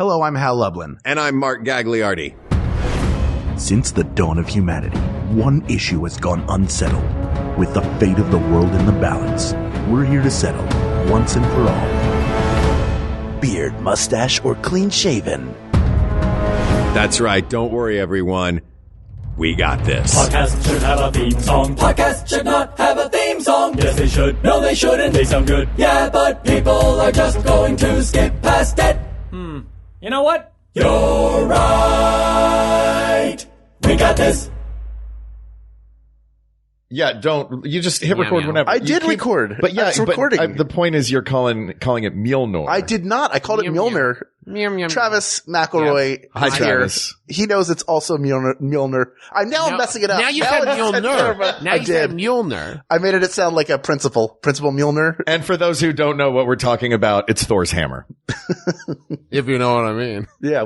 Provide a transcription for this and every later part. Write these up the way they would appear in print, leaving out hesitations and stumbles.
Hello, I'm Hal Lublin. And I'm Mark Gagliardi. Since the dawn of humanity, one issue has gone unsettled. With the fate of the world in the balance, we're here to settle, once and for all. Beard, mustache, or clean shaven? That's right. Don't worry, everyone. We got this. Podcast should have a theme song. Podcast should not have a theme song. Yes, they should. No, they shouldn't. They sound good. Yeah, but people are just going to skip past it. You know what? You're right. We got this. Yeah, don't. You just hit record whenever. I did record. But yeah, it's recording. The point is you're calling it Mjolnir. I did not. I called it Mjolnir. Travis McElroy. Hi, Travis. He knows it's also Mjolnir. I'm messing it up. Now you said Mjolnir. Now you said Mjolnir. I made it sound like a Principal Mjolnir. And for those who don't know what we're talking about, it's Thor's hammer. If you know what I mean. Yeah.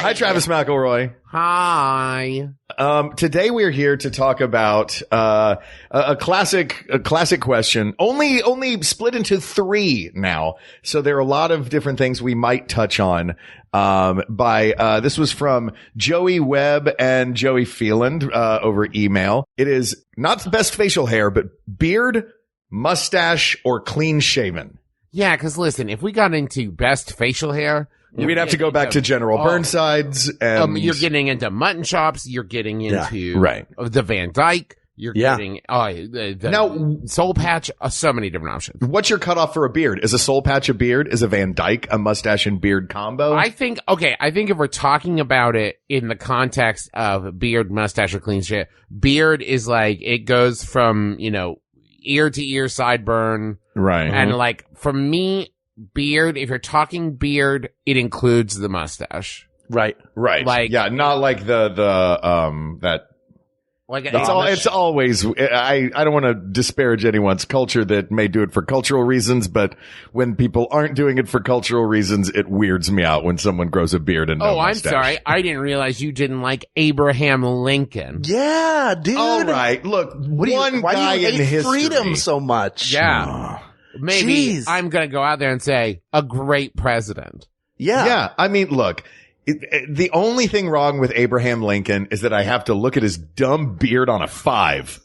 Hi, Travis McElroy. Hi. Today we're here to talk about a classic question. Only split into three now. So there are a lot of different things we might touch on. This was from Joey Webb and Joey Phelan over email. It is not the best facial hair, but beard, mustache, or clean shaven. Yeah, because listen, if we got into best facial hair, we'd have to go back to General Burnside's. And you're getting into mutton chops. You're getting into right. The Van Dyke. You're getting now soul patch. So many different options. What's your cutoff for a beard? Is a soul patch a beard? Is a Van Dyke a mustache and beard combo? I think if we're talking about it in the context of beard, mustache, or clean shave, beard is like it goes from ear to ear sideburn, right? And like for me, beard. If you're talking beard, it includes the mustache, right? Like not like that. Like it's always, I don't want to disparage anyone's culture that may do it for cultural reasons, but when people aren't doing it for cultural reasons, it weirds me out when someone grows a beard and no mustache. I'm sorry. I didn't realize you didn't like Abraham Lincoln. Yeah, dude. All right. Look, why do you hate freedom so much? Yeah. Maybe Jeez. I'm going to go out there and say a great president. Yeah. Yeah. I mean, look. The only thing wrong with Abraham Lincoln is that I have to look at his dumb beard on a 5.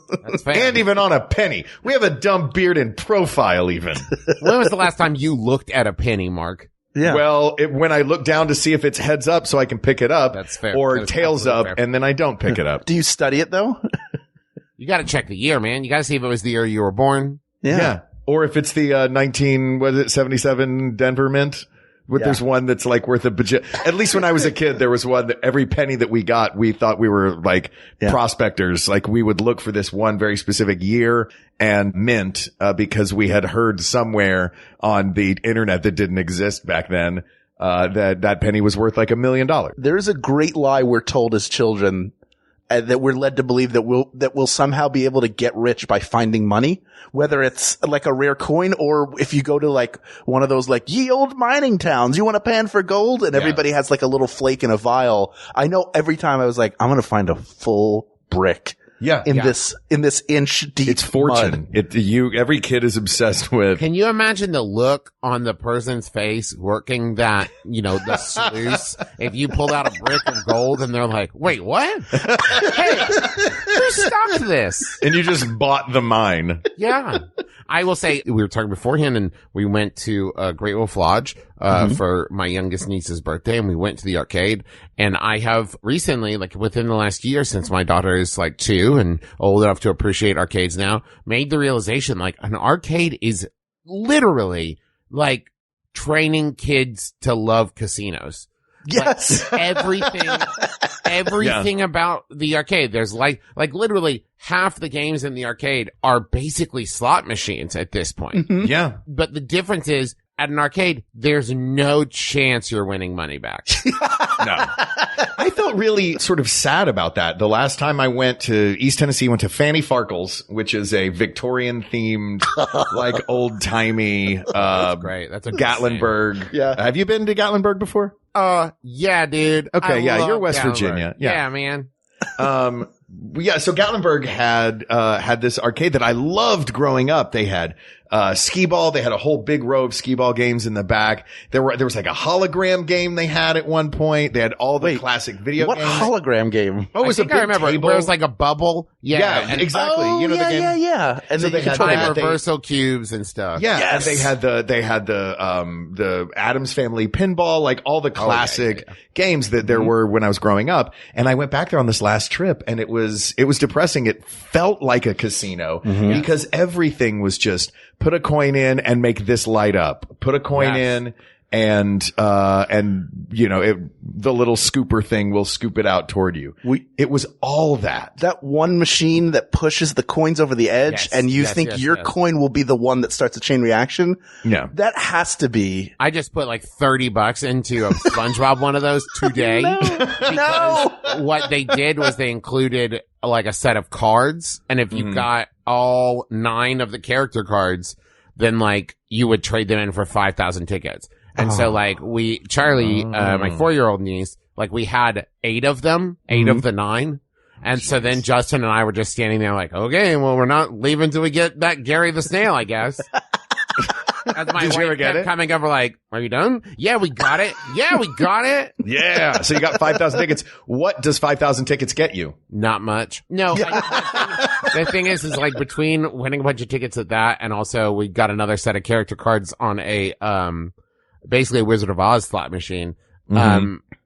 That's fair. And even on a penny. We have a dumb beard in profile even. When was the last time you looked at a penny, Mark? Yeah. Well, when I look down to see if it's heads up so I can pick it up. That's fair. Or tails up fair. and then I don't pick it up. Do you study it though? You got to check the year, man. You got to see if it was the year you were born. Yeah. Or if it's the 1977 Denver Mint. There's one that's like worth a budget. At least when I was a kid, there was one that every penny that we got, we thought we were like prospectors. Like we would look for this one very specific year and mint, because we had heard somewhere on the internet that didn't exist back then, that penny was worth like $1 million. There's a great lie we're told as children that we're led to believe that we'll somehow be able to get rich by finding money, whether it's like a rare coin or if you go to like one of those like ye old mining towns, you want a pan for gold, and everybody has like a little flake in a vial. I know every time I was like, I'm going to find a full brick. In this inch deep. It's fortune. Mud. Every kid is obsessed with. Can you imagine the look on the person's face working that, the sluice? If you pulled out a brick of gold and they're like, wait, what? Hey, who stocked this? And you just bought the mine. Yeah. I will say, we were talking beforehand and we went to Great Wolf Lodge, for my youngest niece's birthday, and we went to the arcade. And I have recently, like within the last year, since my daughter is like 2 and old enough to appreciate arcades now, made the realization like an arcade is literally like training kids to love casinos. Yes. Like everything about the arcade. There's like literally half the games in the arcade are basically slot machines at this point. Mm-hmm. Yeah. But the difference is at an arcade, there's no chance you're winning money back. No. I felt really sort of sad about that. The last time I went to East Tennessee, went to Fanny Farkle's, which is a Victorian themed, like old timey, great. That's a Gatlinburg. Yeah. Have you been to Gatlinburg before? Yeah, dude. Okay. I You're love West Gatlinburg. Virginia. Yeah, man. So Gatlinburg had this arcade that I loved growing up. They had, skee ball. They had a whole big row of skee ball games in the back. There was like a hologram game they had at one point. They had all the classic video What games. hologram game? Oh, it was a big I remember table. where it was like a bubble. Yeah, and exactly. Oh, you know the game. Yeah. And So then they you had control that. reversal cubes and stuff. Yeah, Yes. and they had the Addams Family pinball, like all the classic games that there were when I was growing up. And I went back there on this last trip, and it was depressing. It felt like a casino because everything was just put a coin in and make this light up. Put a coin in. And you know, the little scooper thing will scoop it out toward you. It was all that. That one machine that pushes the coins over the edge and you think your coin will be the one that starts a chain reaction. Yeah. That has to be. I just put like $30 into a SpongeBob one of those today. No. What they did was they included like a set of cards. And if you got all 9 of the character cards, then like you would trade them in for 5,000 tickets. And so like Charlie, my 4-year-old niece, like we had 8 of them, 8 of the 9. And so then Justin and I were just standing there like, okay, well, we're not leaving till we get that Gary the Snail, I guess. As my Did you wife ever get kept it? coming over like, are you done? Yeah, we got it. Yeah, we got it. Yeah. So you got 5,000 tickets. What does 5,000 tickets get you? Not much. No. The thing is like between winning a bunch of tickets at that and also we got another set of character cards on a, basically a Wizard of Oz slot machine.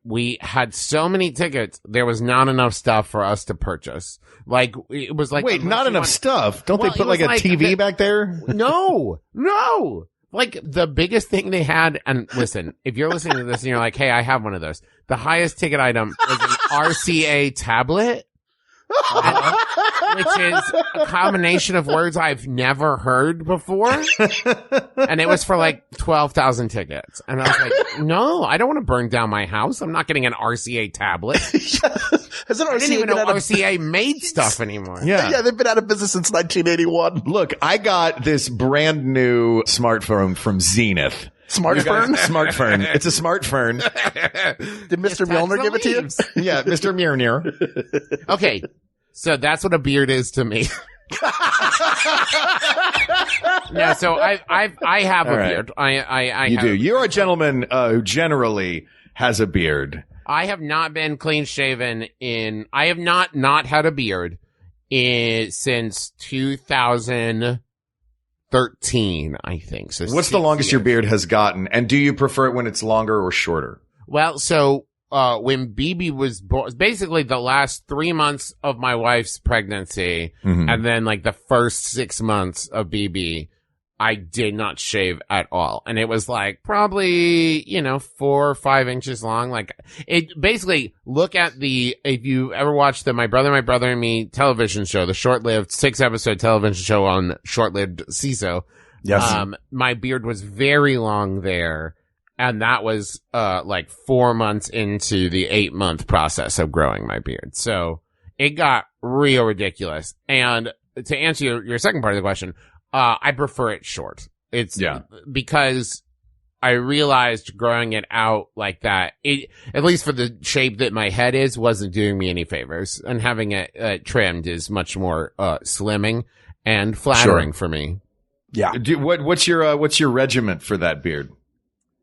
We had so many tickets, there was not enough stuff for us to purchase. Like, it was like, Wait, not enough stuff. Don't Well, they put it was like a like TV back there? No. Like the biggest thing they had, and listen, if you're listening to this and you're like, hey, I have one of those. The highest ticket item was an RCA tablet. Which is a combination of words I've never heard before. And it was for like 12,000 tickets. And I was like, no, I don't want to burn down my house. I'm not getting an RCA tablet. Has an I didn't RCA even know been out of RCA made stuff anymore. Yeah, they've been out of business since 1981. Look, I got this brand new smartphone from Zenith. Smartphone? Smartphone. It's a smartphone. Did Mr. Milner give it to you? Yeah, Mr. Mirnir. Okay. So that's what a beard is to me. No, so I have a beard. You do. You're a gentleman who generally has a beard. I have not been clean shaven I have not had a beard since 2013, I think. So what's the longest your beard has gotten? And do you prefer it when it's longer or shorter? Well, so when BB was born, basically the last 3 months of my wife's pregnancy, and then like the first 6 months of BB, I did not shave at all. And it was like probably, 4 or 5 inches long. Like it basically look at if you ever watched the My Brother and Me television show, the short-lived 6-episode television show on short-lived CISO. Yes. My beard was very long there. And that was, 4 months into the 8-month process of growing my beard. So it got real ridiculous. And to answer your second part of the question, I prefer it short. It's because I realized growing it out like that, at least for the shape that my head is, wasn't doing me any favors. And having it trimmed is much more slimming and flattering for me. Yeah. What's your regiment for that beard?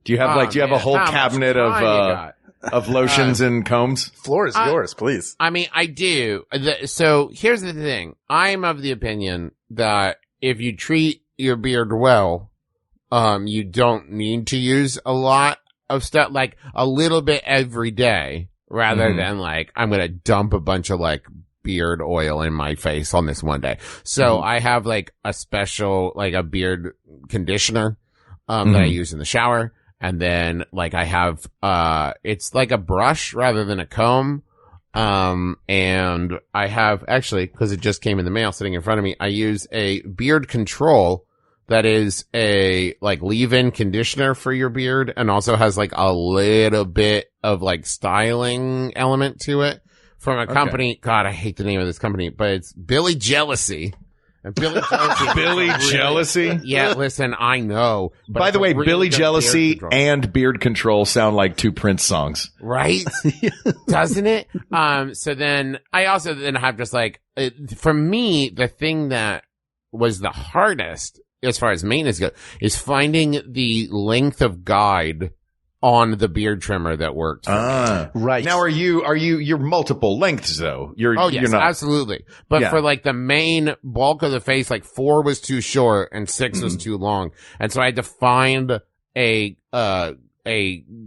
Do you have a whole cabinet of lotions and combs? Floor is yours, please. I mean, I do. So here's the thing. I'm of the opinion that if you treat your beard well, you don't need to use a lot of stuff, like a little bit every day, rather than like, I'm going to dump a bunch of like beard oil in my face on this one day. So I have like a special, like a beard conditioner, that I use in the shower. And then like I have, it's like a brush rather than a comb. And I have actually, cause it just came in the mail sitting in front of me, I use a beard control that is a like leave-in conditioner for your beard and also has like a little bit of like styling element to it from a company. God, I hate the name of this company, but it's Billy Jealousy. And Billy Jealousy. Billy Jealousy? Yeah, listen, I know. But By the way, really Billy good Jealousy beard control. and Beard Control sound like 2 Prince songs. Right? Doesn't it? So then I also then have just like, for me, the thing that was the hardest as far as maintenance goes, is finding the length of guide on the beard trimmer that works. Right. Now, you're multiple lengths though? You're Yes, not. absolutely. But Yeah. for like the main bulk of the face, like 4 was too short and 6 was too long. And so I had to find a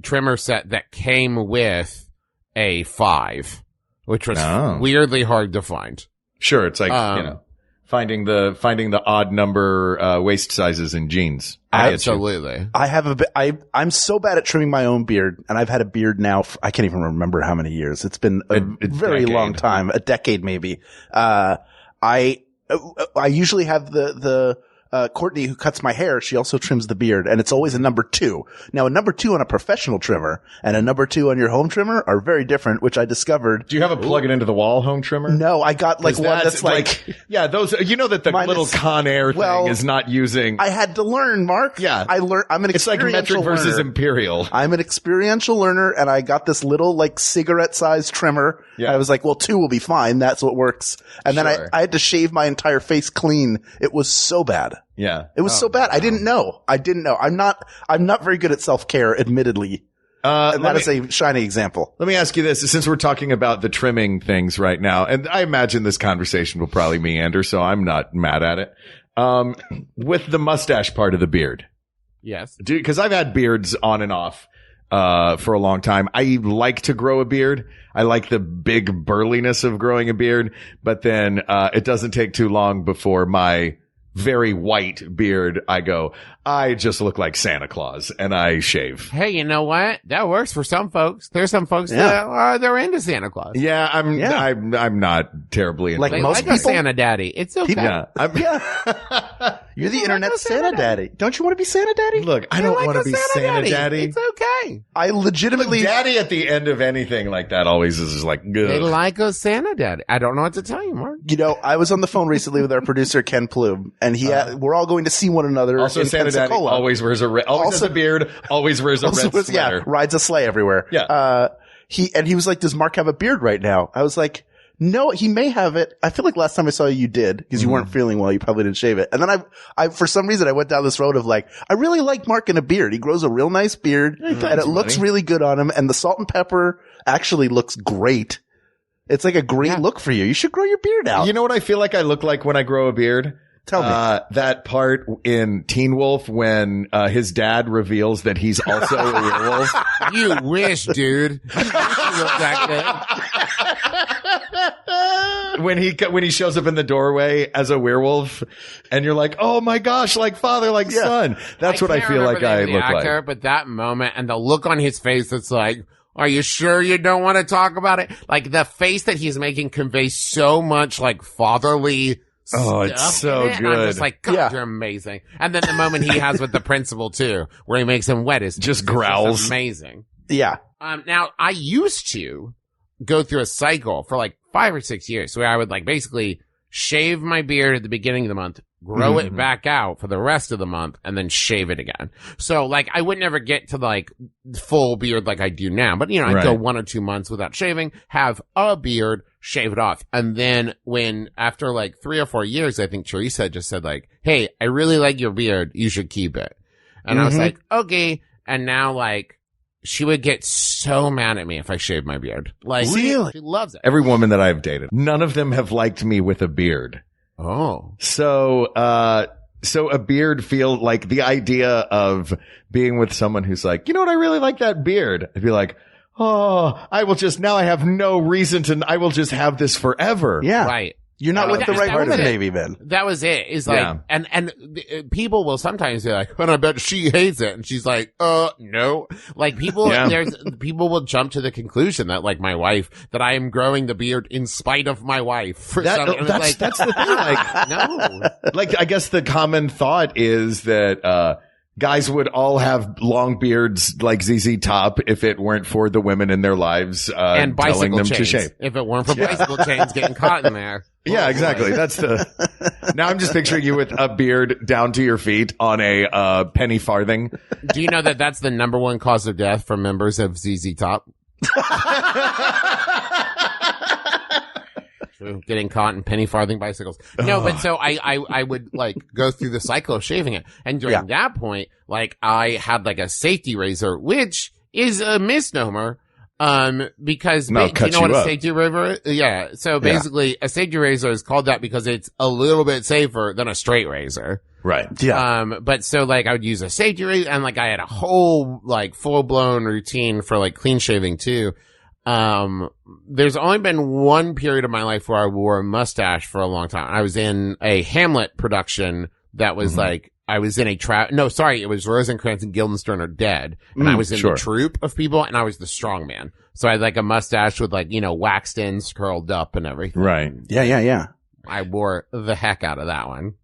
trimmer set that came with a 5, which was weirdly hard to find. Sure. It's like, finding the odd number, waist sizes in jeans. Absolutely. I'm so bad at trimming my own beard, and I've had a beard now I can't even remember how many years. It's been a very long time, a decade maybe. I usually have the Courtney, who cuts my hair, she also trims the beard, and it's always a number 2. Now, a number 2 on a professional trimmer and a number 2 on your home trimmer are very different, which I discovered. Do you have a plug it into the wall home trimmer? No, I got like one that's like those, that the little Conair thing is not using. I had to learn, Mark. Yeah. I learned, I'm an It's like experiential metric versus learner. imperial. I'm an experiential learner, and I got this little like cigarette sized trimmer. Yeah. I was like, well, 2 will be fine. That's what works. And then Sure. I had to shave my entire face clean. It was so bad. Yeah. It was so bad. I didn't know. I'm not very good at self-care, admittedly. And that is a shining example. Let me ask you this, since we're talking about the trimming things right now, and I imagine this conversation will probably meander, so I'm not mad at it. With the mustache part of the beard. Yes. Because I've had beards on and off for a long time. I like to grow a beard. I like the big burliness of growing a beard, but then it doesn't take too long before my very white beard, I just look like Santa Claus, and I shave. Hey, you know what? That works for some folks. There's some folks that they're into Santa Claus. Yeah, I'm not terribly into Like They most like a people- Santa Daddy. It's okay. You're the internet Santa Daddy. Don't you want to be Santa Daddy? Look, I They don't like want a to be Santa Daddy. It's okay. I legitimately. Daddy at the end of anything like that always is like, good. They like a Santa Daddy. I don't know what to tell you, Mark. I was on the phone recently with our producer Ken Plume, and we're all going to see one another. Also, in Santa Daddy Pensacola. always wears has a beard, always wears a red sweater. Rides a sleigh everywhere. Yeah. He was like, does Mark have a beard right now? I was like, no, he may have it. I feel like last time I saw you did, because you weren't feeling well. You probably didn't shave it. And then I, for some reason, I went down this road of like, I really like Mark in a beard. He grows a real nice beard, and it looks really good on him. And the salt and pepper actually looks great. It's like a great look for you. You should grow your beard out. You know what I feel like I look like when I grow a beard? Tell me. That part in Teen Wolf when his dad reveals that he's also a werewolf. You wish, dude. You look that good. When he shows up in the doorway as a werewolf, and you're like, oh my gosh, like father, like son. That's what I can't feel remember like the I name of the look actor, like. But that moment and the look on his face that's like, are you sure you don't want to talk about it? Like the face that he's making conveys so much like fatherly Oh, it's stuff so in it. And I'm good. just like, God, you're amazing. And then the moment he has with the principal too, where he makes him wet, is Just growls. amazing. Yeah. Now I used to go through a cycle for like 5 or 6 years where I would like basically shave my beard at the beginning of the month, grow it back out for the rest of the month, and then shave it again. So like I would never get to like full beard like I do now, but I'd go 1 or 2 months without shaving, have a beard, shave it off. And then after like 3 or 4 years, I think Teresa just said like, hey, I really like your beard. You should keep it. And I was like, okay. And now like, she would get so mad at me if I shaved my beard. Like, Really? she loves it. Every woman that I've dated, none of them have liked me with a beard. Oh. So a beard feel like the idea of being with someone who's like, you know what? I really like that beard. I'd be like, oh, I have no reason I will just have this forever. Yeah. Right. You're not with the right that was woman, it. maybe, Ben. That was it. Is like, and people will sometimes be like, "But I bet she hates it," and she's like, no." Like people, people will jump to the conclusion that like my wife, that I am growing the beard in spite of my wife. That's the thing. Like, no. like I guess the common thought is that guys would all have long beards like ZZ Top if it weren't for the women in their lives And telling bicycle them chains. to shave. If it weren't for bicycle chains getting caught in there. Yeah, exactly. That's now I'm just picturing you with a beard down to your feet on a penny farthing. Do you know that that's the number one cause of death for members of ZZ Top? True. Getting caught in penny farthing bicycles. No, but so I would like go through the cycle of shaving it. And during that point, like I had like a safety razor, which is a misnomer. Because do you know what a safety razor is? Yeah. So basically a safety razor is called that because it's a little bit safer than a straight razor. Right. Yeah. But so like I would use a safety razor and like I had a whole like full blown routine for like clean shaving too. There's only been one period of my life where I wore a mustache for a long time. I was in a Hamlet production that was like, I was in it was Rosencrantz and Guildenstern Are Dead. And I was in the troupe of people and I was the strong man. So I had like a mustache with like, waxed ends curled up and everything. Right. Yeah. I wore the heck out of that one.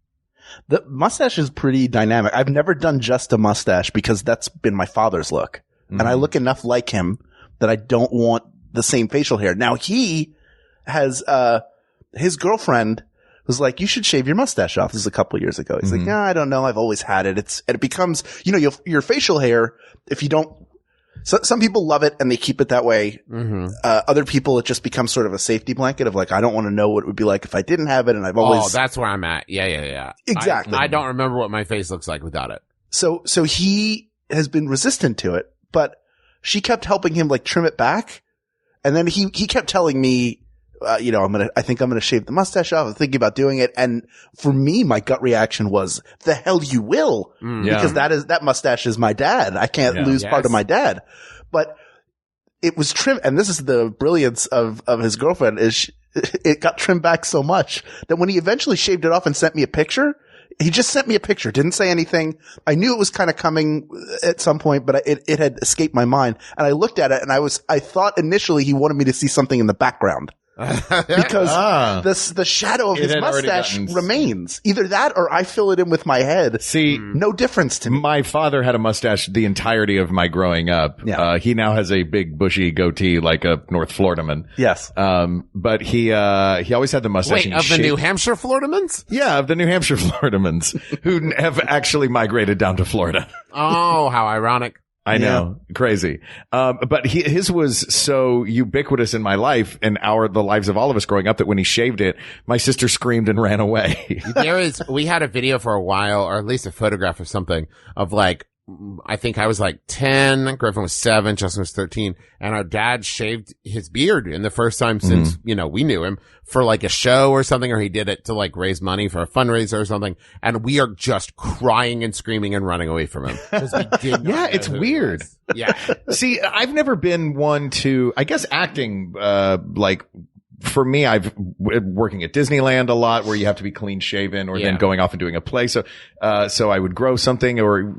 The mustache is pretty dynamic. I've never done just a mustache because that's been my father's look. And I look enough like him that I don't want the same facial hair. Now he has, his girlfriend was like, you should shave your mustache off. This is a couple of years ago. He's like, no, I don't know. I've always had it. It becomes, your facial hair, if you don't, some people love it and they keep it that way. Other people, it just becomes sort of a safety blanket of like, I don't want to know what it would be like if I didn't have it. And I've always. Oh, that's where I'm at. Yeah. Exactly. I don't remember what my face looks like without it. So he has been resistant to it, but she kept helping him like trim it back. And then he kept telling me, I think I'm going to shave the mustache off. I'm thinking about doing it. And for me, my gut reaction was, the hell you will. Because that mustache is my dad. I can't lose part of my dad. But it was trimmed. And this is the brilliance of his girlfriend is it got trimmed back so much that when he eventually shaved it off and sent me a picture, he just sent me a picture, didn't say anything. I knew it was kind of coming at some point, but it had escaped my mind. And I looked at it and I thought initially he wanted me to see something in the background. Because the shadow of his mustache remains. Either that or I fill it in with my head. See, no difference to me. My father had a mustache the entirety of my growing up. Yeah. He now has a big bushy goatee like a North Floridaman. Yes. But he always had the mustache. Wait, of the New Hampshire Floridamans? Yeah, of the New Hampshire Floridamans who have actually migrated down to Florida. Oh, how ironic. I know. Crazy. But his was so ubiquitous in my life and the lives of all of us growing up that when he shaved it, my sister screamed and ran away. We had a video for a while, or at least a photograph or something of like, I think I was like 10, Griffin was 7, Justin was 13, and our dad shaved his beard in the first time since, we knew him for like a show or something, or he did it to like raise money for a fundraiser or something. And we are just crying and screaming and running away from him. Yeah, it's weird. Yeah. See, I've never been one to, I guess acting, for me, I've working at Disneyland a lot where you have to be clean shaven or then going off and doing a play. So I would grow something or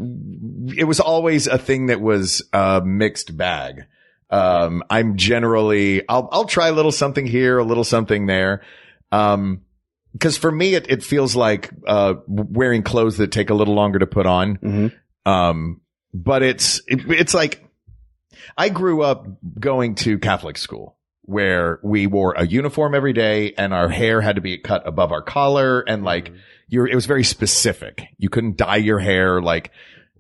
it was always a thing that was a mixed bag. I'm generally, I'll try a little something here, a little something there. Cause for me, it feels like, wearing clothes that take a little longer to put on. But it's like I grew up going to Catholic school, where we wore a uniform every day and our hair had to be cut above our collar and it was very specific. You couldn't dye your hair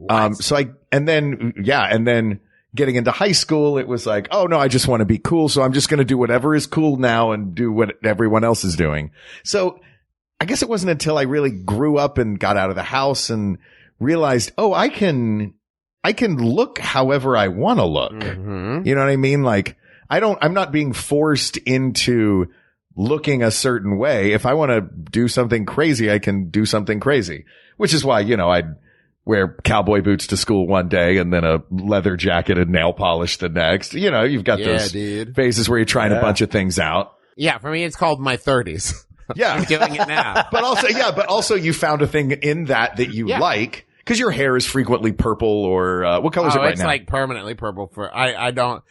and then getting into high school, it was like, oh no, I just want to be cool. So I'm just going to do whatever is cool now and do what everyone else is doing. So I guess it wasn't until I really grew up and got out of the house and realized, oh, I can look however I want to look. You know what I mean? Like, I'm not being forced into looking a certain way. If I want to do something crazy, I can do something crazy, which is why, I'd wear cowboy boots to school one day and then a leather jacket and nail polish the next. You've got those phases where you're trying a bunch of things out. Yeah. For me, it's called my 30s. Yeah. I'm doing it now. But also you found a thing in that you like. Cause your hair is frequently purple or, what color is it right now? It's like permanently purple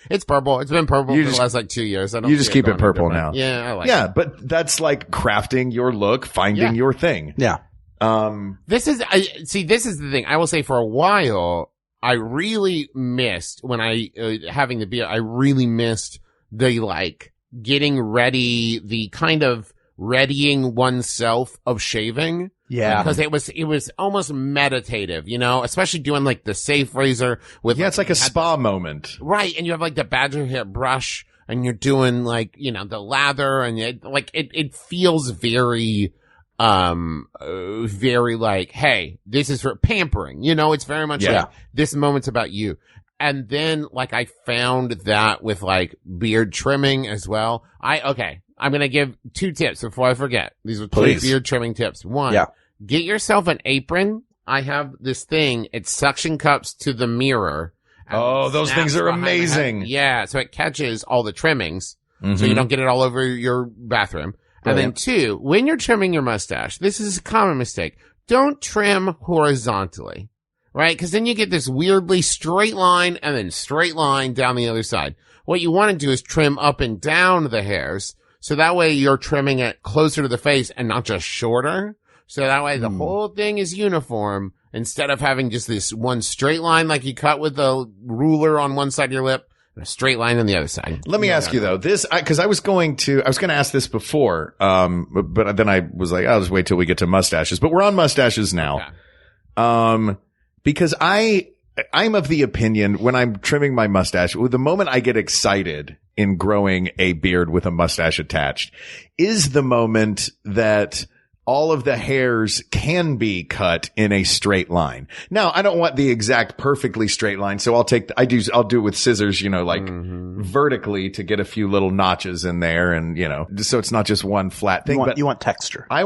it's purple. It's been purple for the last like 2 years. You just keep it purple now. Yeah, I like it. Yeah, but that's like crafting your look, finding your thing. Yeah. This is the thing. I will say for a while, I really missed when having the beard, I really missed the like getting ready, the kind of readying oneself of shaving. Yeah. Because it was almost meditative, especially doing like the safe razor with. Yeah, it's like a spa moment. Right. And you have like the badger hair brush and you're doing like, the lather and it feels very, very like, hey, this is for pampering, it's very much like this moment's about you. And then like I found that with like beard trimming as well. I'm going to give 2 tips before I forget. These are 2 beard trimming tips. 1, get yourself an apron. I have this thing. It suction cups to the mirror. Oh, those things are amazing. Yeah. So it catches all the trimmings. So you don't get it all over your bathroom. Brilliant. And then 2, when you're trimming your mustache, this is a common mistake. Don't trim horizontally, right? Cause then you get this weirdly straight line and then straight line down the other side. What you want to do is trim up and down the hairs. So that way you're trimming it closer to the face and not just shorter. So that way the whole thing is uniform instead of having just this one straight line like you cut with a ruler on one side of your lip and a straight line on the other side. Let me ask you though, cause I was going to ask this before, but then I was like, I'll just wait till we get to mustaches, but we're on mustaches now. Okay. Because I'm of the opinion when I'm trimming my mustache, the moment I get excited in growing a beard with a mustache attached is the moment that all of the hairs can be cut in a straight line. Now, I don't want the exact perfectly straight line, so I'll do it with scissors, vertically to get a few little notches in there and, so it's not just one flat thing. You want texture. I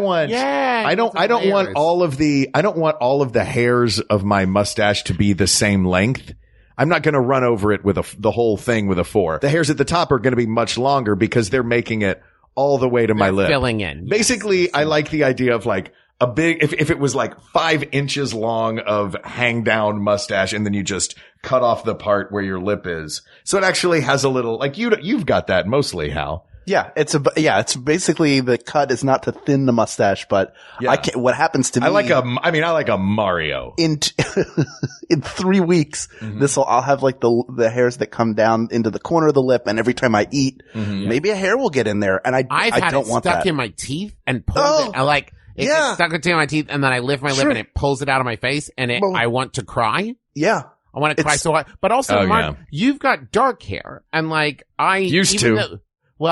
don't want all of the hairs of my mustache to be the same length. I'm not going to run over it with the whole thing with a 4. The hairs at the top are going to be much longer because they're making it all the way to my lip. Filling in. Basically, yes. I like the idea of like a big, if it was like 5 inches long of hang down mustache and then you just cut off the part where your lip is. So it actually has a little, like you've got that mostly, Hal. Yeah, it's basically the cut is not to thin the mustache, but what happens to me. I like a Mario. In 3 weeks, I'll have like the hairs that come down into the corner of the lip, and every time I eat, maybe a hair will get in there, and I don't want that. Stuck in my teeth and pulled it. It gets stuck into my teeth, and then I lift my lip and it pulls it out of my face, and I want to cry. Yeah. I want to cry so hard. But also, Mark, you've got dark hair, and like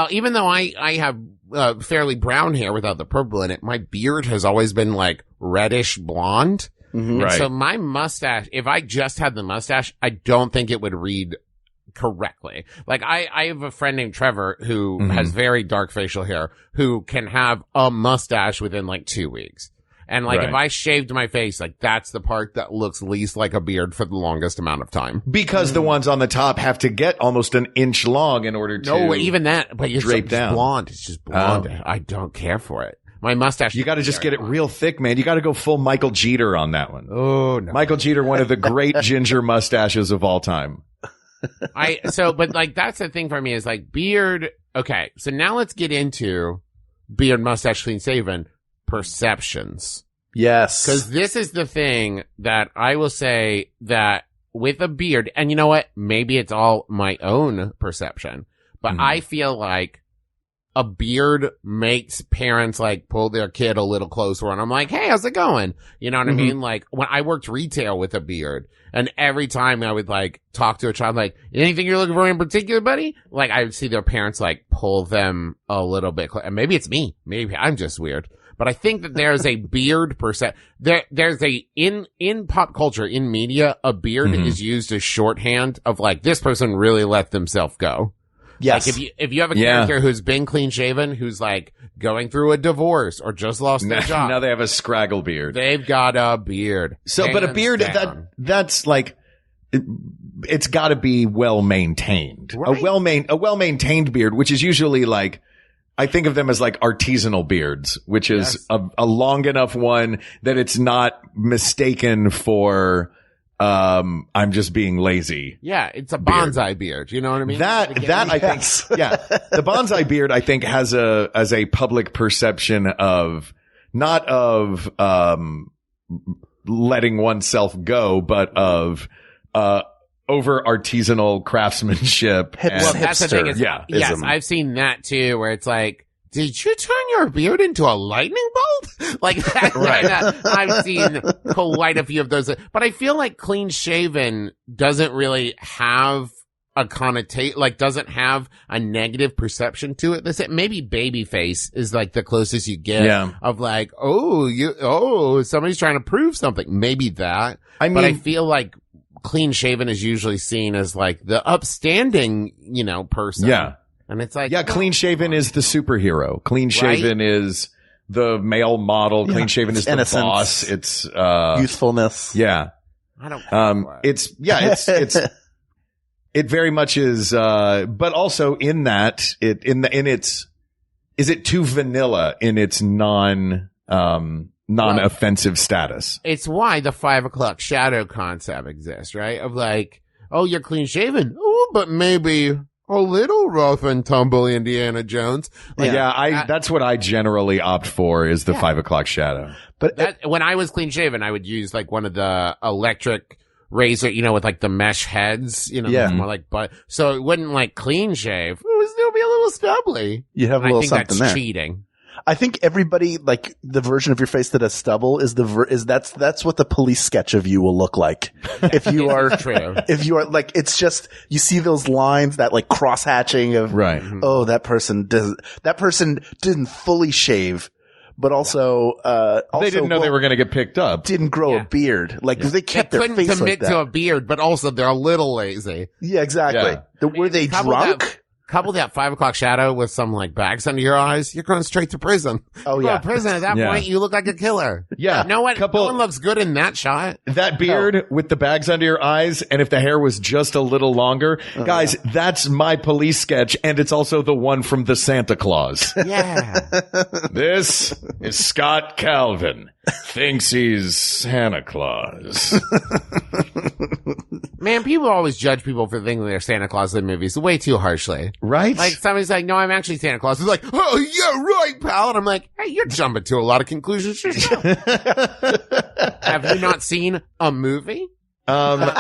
even though I have fairly brown hair without the purple in it, my beard has always been like reddish blonde. Right. So my mustache, if I just had the mustache, I don't think it would read correctly. Like I have a friend named Trevor who has very dark facial hair who can have a mustache within like 2 weeks. And like if I shaved my face, like that's the part that looks least like a beard for the longest amount of time. Because the ones on the top have to get almost an inch long in order to even that, but it's drape down. Blonde. It's just blonde. Oh. I don't care for it. My mustache. You got to just get it real thick, man. You got to go full Michael Jeter on that one. Oh no, Michael Jeter, one of the great ginger mustaches of all time. But like that's the thing for me is like beard. Okay, so now let's get into beard, mustache, clean shaven perceptions. Yes. Because this is the thing that I will say that with a beard, and you know what? Maybe it's all my own perception, but I feel like a beard makes parents like pull their kid a little closer, and I'm like, hey, how's it going? You know what I mean? Like when I worked retail with a beard, and every time I would like talk to a child, like, anything you're looking for in particular, buddy? Like I would see their parents like pull them a little bit and maybe it's me. Maybe I'm just weird. But I think that there's a beard there's in pop culture, in media, a beard is used as shorthand of like, this person really let themselves go. Yes. Like if you have a character who's been clean shaven, who's like going through a divorce or just lost their job. Now they have a scraggle beard. They've got a beard. So, but a beard, that's like, it's gotta be well maintained. Right? A well maintained beard, which is usually like, I think of them as like artisanal beards, which is a long enough one that it's not mistaken for, I'm just being lazy. Yeah, it's a bonsai beard. You know what I mean? I think, the bonsai beard, I think has a public perception of, not of, letting oneself go, but of, over artisanal craftsmanship. Well, that's the thing. Yes, I've seen that too, where it's like, did you turn your beard into a lightning bolt? Like that. Right. I've seen quite a few of those, but I feel like clean shaven doesn't really have a connotation, like doesn't have a negative perception to it. Maybe babyface is like the closest you get of like, somebody's trying to prove something. Maybe that. But I feel like clean shaven is usually seen as like the upstanding, person. Yeah. And it's like, clean shaven is the superhero. Clean shaven is the male model. Clean shaven is innocence. The boss. It's, youthfulness. Yeah. I don't it's it very much is, but also in that is it too vanilla in its non-offensive status? It's why the 5 o'clock shadow concept exists, right? Of like, oh, you're clean shaven. Oh, but maybe a little rough and tumble Indiana Jones. Like, that's what I generally opt for is the 5 o'clock shadow. But when I was clean shaven, I would use like one of the electric razor, with like the mesh heads, more like, but so it wouldn't like clean shave. It would still be a little stubbly. You have a little something that's there. Cheating. I think everybody, like, the version of your face that has stubble is that's what the police sketch of you will look like. If you are, like, it's just, you see those lines, that like cross hatching of, right. Oh, that person didn't fully shave. But also, they didn't know they were going to get picked up. Didn't grow a beard. Like, they kept their face like that. They couldn't commit to a beard, but also they're a little lazy. Yeah, exactly. Yeah. Were they drunk? Couple that 5 o'clock shadow with some like bags under your eyes, you're going straight to prison. Oh, yeah. Prison at that point, you look like a killer. Yeah. No one looks good in that shot. That beard with the bags under your eyes, and if the hair was just a little longer, guys, that's my police sketch, and it's also the one from the Santa Claus. Yeah. This is Scott Calvin. Thinks he's Santa Claus. Man, people always judge people for thinking they're Santa Claus in movies way too harshly. Right? Like, somebody's like, no, I'm actually Santa Claus. It's like, oh, yeah, right, pal. And I'm like, hey, you're jumping to a lot of conclusions yourself. Have you not seen a movie? Let's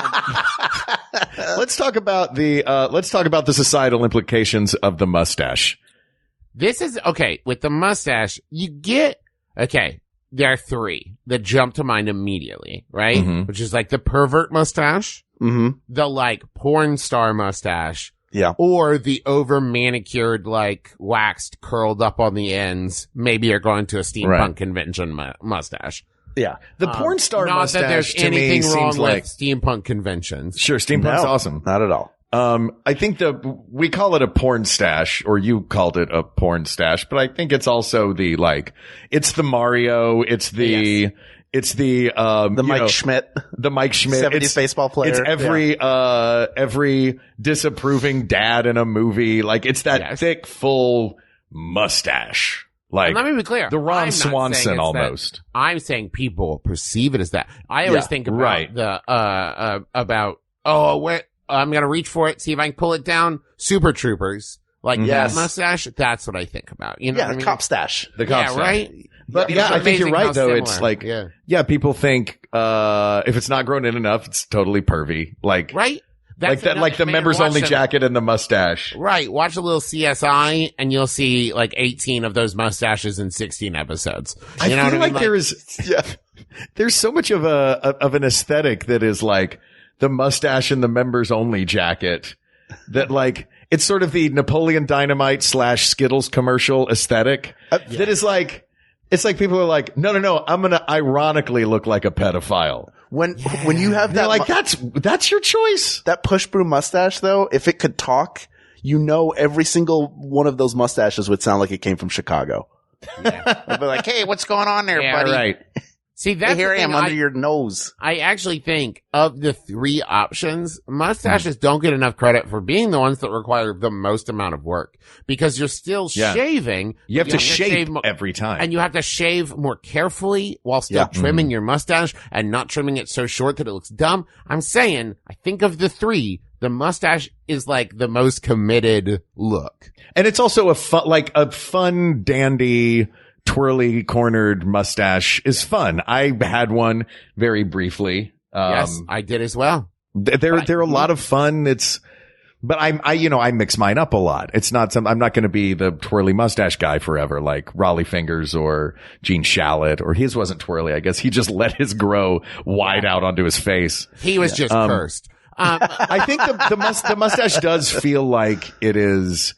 talk about the societal implications of the mustache. This is, okay, with the mustache, there are 3 that jump to mind immediately, right? Mm-hmm. Which is like the pervert mustache, the like porn star mustache, or the over manicured, like waxed, curled up on the ends. Maybe you're going to a steampunk convention mustache. Yeah. The porn star not mustache that there's to me anything wrong seems like with steampunk conventions. Sure, steampunk's awesome. Not at all. I think we call it a porn stash, or you called it a porn stash, but I think it's also it's the Mario, it's the Mike Schmidt. The Mike Schmidt. 70s baseball player. It's every disapproving dad in a movie. Like, it's that thick, full mustache. Like, and let me be clear. The Ron Swanson almost. I'm saying people perceive it as that. I always think about I'm going to reach for it, see if I can pull it down. Super Troopers. Like, that mustache, that's what I think about. You know what I mean? Cop stash. The cop stash. Right? But I think you're right, though. It's like, people think, if it's not grown in enough, it's totally pervy. Like, right? That's like the members only jacket and the mustache. Right. Watch a little CSI and you'll see like 18 of those mustaches in 16 episodes. I feel like there's so much of an aesthetic that is like the mustache and the members only jacket that like, it's sort of the Napoleon Dynamite / Skittles commercial aesthetic that is like, it's like people are like, no, I'm going to ironically look like a pedophile. When you have that, like, that's your choice. That push broom mustache, though, if it could talk, every single one of those mustaches would sound like it came from Chicago. Yeah. They'd be like, hey, what's going on there, buddy? Right. See, that's here I am under your nose. I actually think of the 3 options, mustaches don't get enough credit for being the ones that require the most amount of work because you're still shaving. You have to shave every time. And you have to shave more carefully while still trimming your mustache and not trimming it so short that it looks dumb. I'm saying, I think of the 3, the mustache is like the most committed look. And it's also a fun, dandy, twirly cornered mustache is fun. I had one very briefly. Yes, I did as well. They're a lot of fun. But I mix mine up a lot. It's not I'm not going to be the twirly mustache guy forever, like Raleigh Fingers or Gene Shalit, or his wasn't twirly. I guess he just let his grow wide out onto his face. He was just cursed. I think the mustache does feel like it's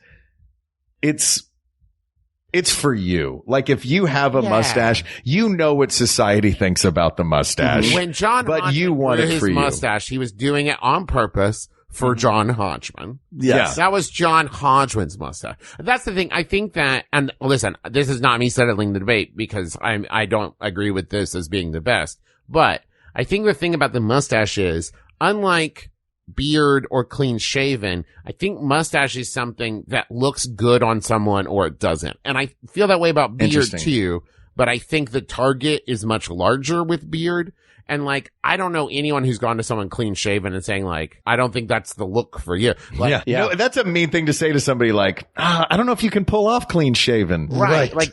for you. Like if you have a mustache, you know what society thinks about the mustache. When John but Hodgman you want grew it his for mustache, he was doing it on purpose for John Hodgman. Yes. That was John Hodgman's mustache. That's the thing. I think that, and listen, this is not me settling the debate because I don't agree with this as being the best, but I think the thing about the mustache is, unlike beard or clean shaven, I think mustache is something that looks good on someone or it doesn't. And I feel that way about beard too, but I think the target is much larger with beard. And like, I don't know anyone who's gone to someone clean shaven and saying like, I don't think that's the look for you. Like, No, that's a mean thing to say to somebody like, I don't know if you can pull off clean shaven. Right. Like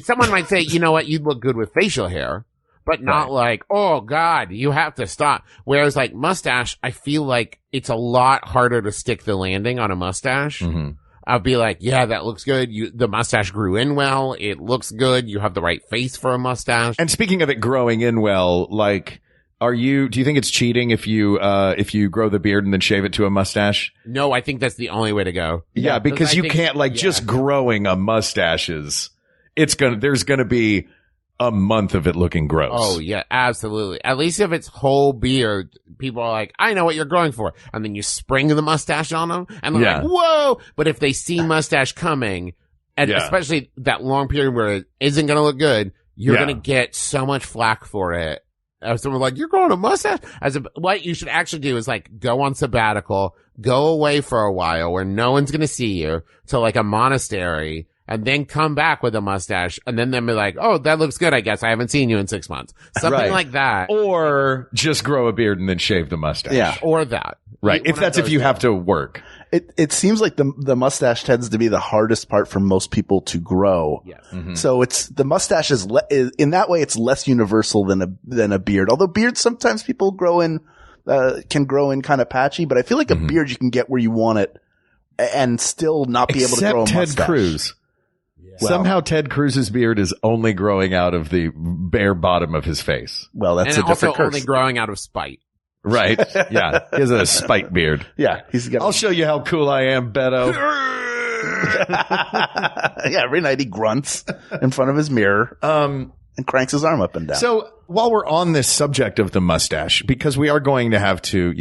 someone might say, you know what, you'd look good with facial hair. But not like, oh God, you have to stop. Whereas like mustache, I feel like it's a lot harder to stick the landing on a mustache. Mm-hmm. I'll be like, yeah, that looks good. The mustache grew in well. It looks good. You have the right face for a mustache. And speaking of it growing in well, like, do you think it's cheating if you grow the beard and then shave it to a mustache? No, I think that's the only way to go. Yeah, because you can't just growing a mustache there's gonna be a month of it looking gross. Oh yeah, absolutely. At least if it's whole beard, people are like, I know what you're going for. And then you spring the mustache on them and they're like, whoa. But if they see mustache coming, and especially that long period where it isn't going to look good, you're going to get so much flack for it. Someone's like, you're growing a mustache? What you should actually do is like go on sabbatical, go away for a while where no one's going to see you to like a monastery, and then come back with a mustache, and then they'll be like, oh, that looks good, I guess. I haven't seen you in 6 months. Something like that. Or just grow a beard and then shave the mustache. Yeah. Or that. Right. If you have to work. It seems like the mustache tends to be the hardest part for most people to grow. Yes. Mm-hmm. So the mustache is in that way, it's less universal than a beard. Although beards, sometimes people can grow in kind of patchy, but I feel like a beard you can get where you want it and still not be able to grow a mustache. Ted Cruz. Well, somehow Ted Cruz's beard is only growing out of the bare bottom of his face. Well, that's and a different also curse. only growing out of spite. Right. Yeah. He has a spite beard. Yeah. I'll show you how cool I am, Beto. Yeah. Every night he grunts in front of his mirror, and cranks his arm up and down. So while we're on this subject of the mustache, because we are going to have to,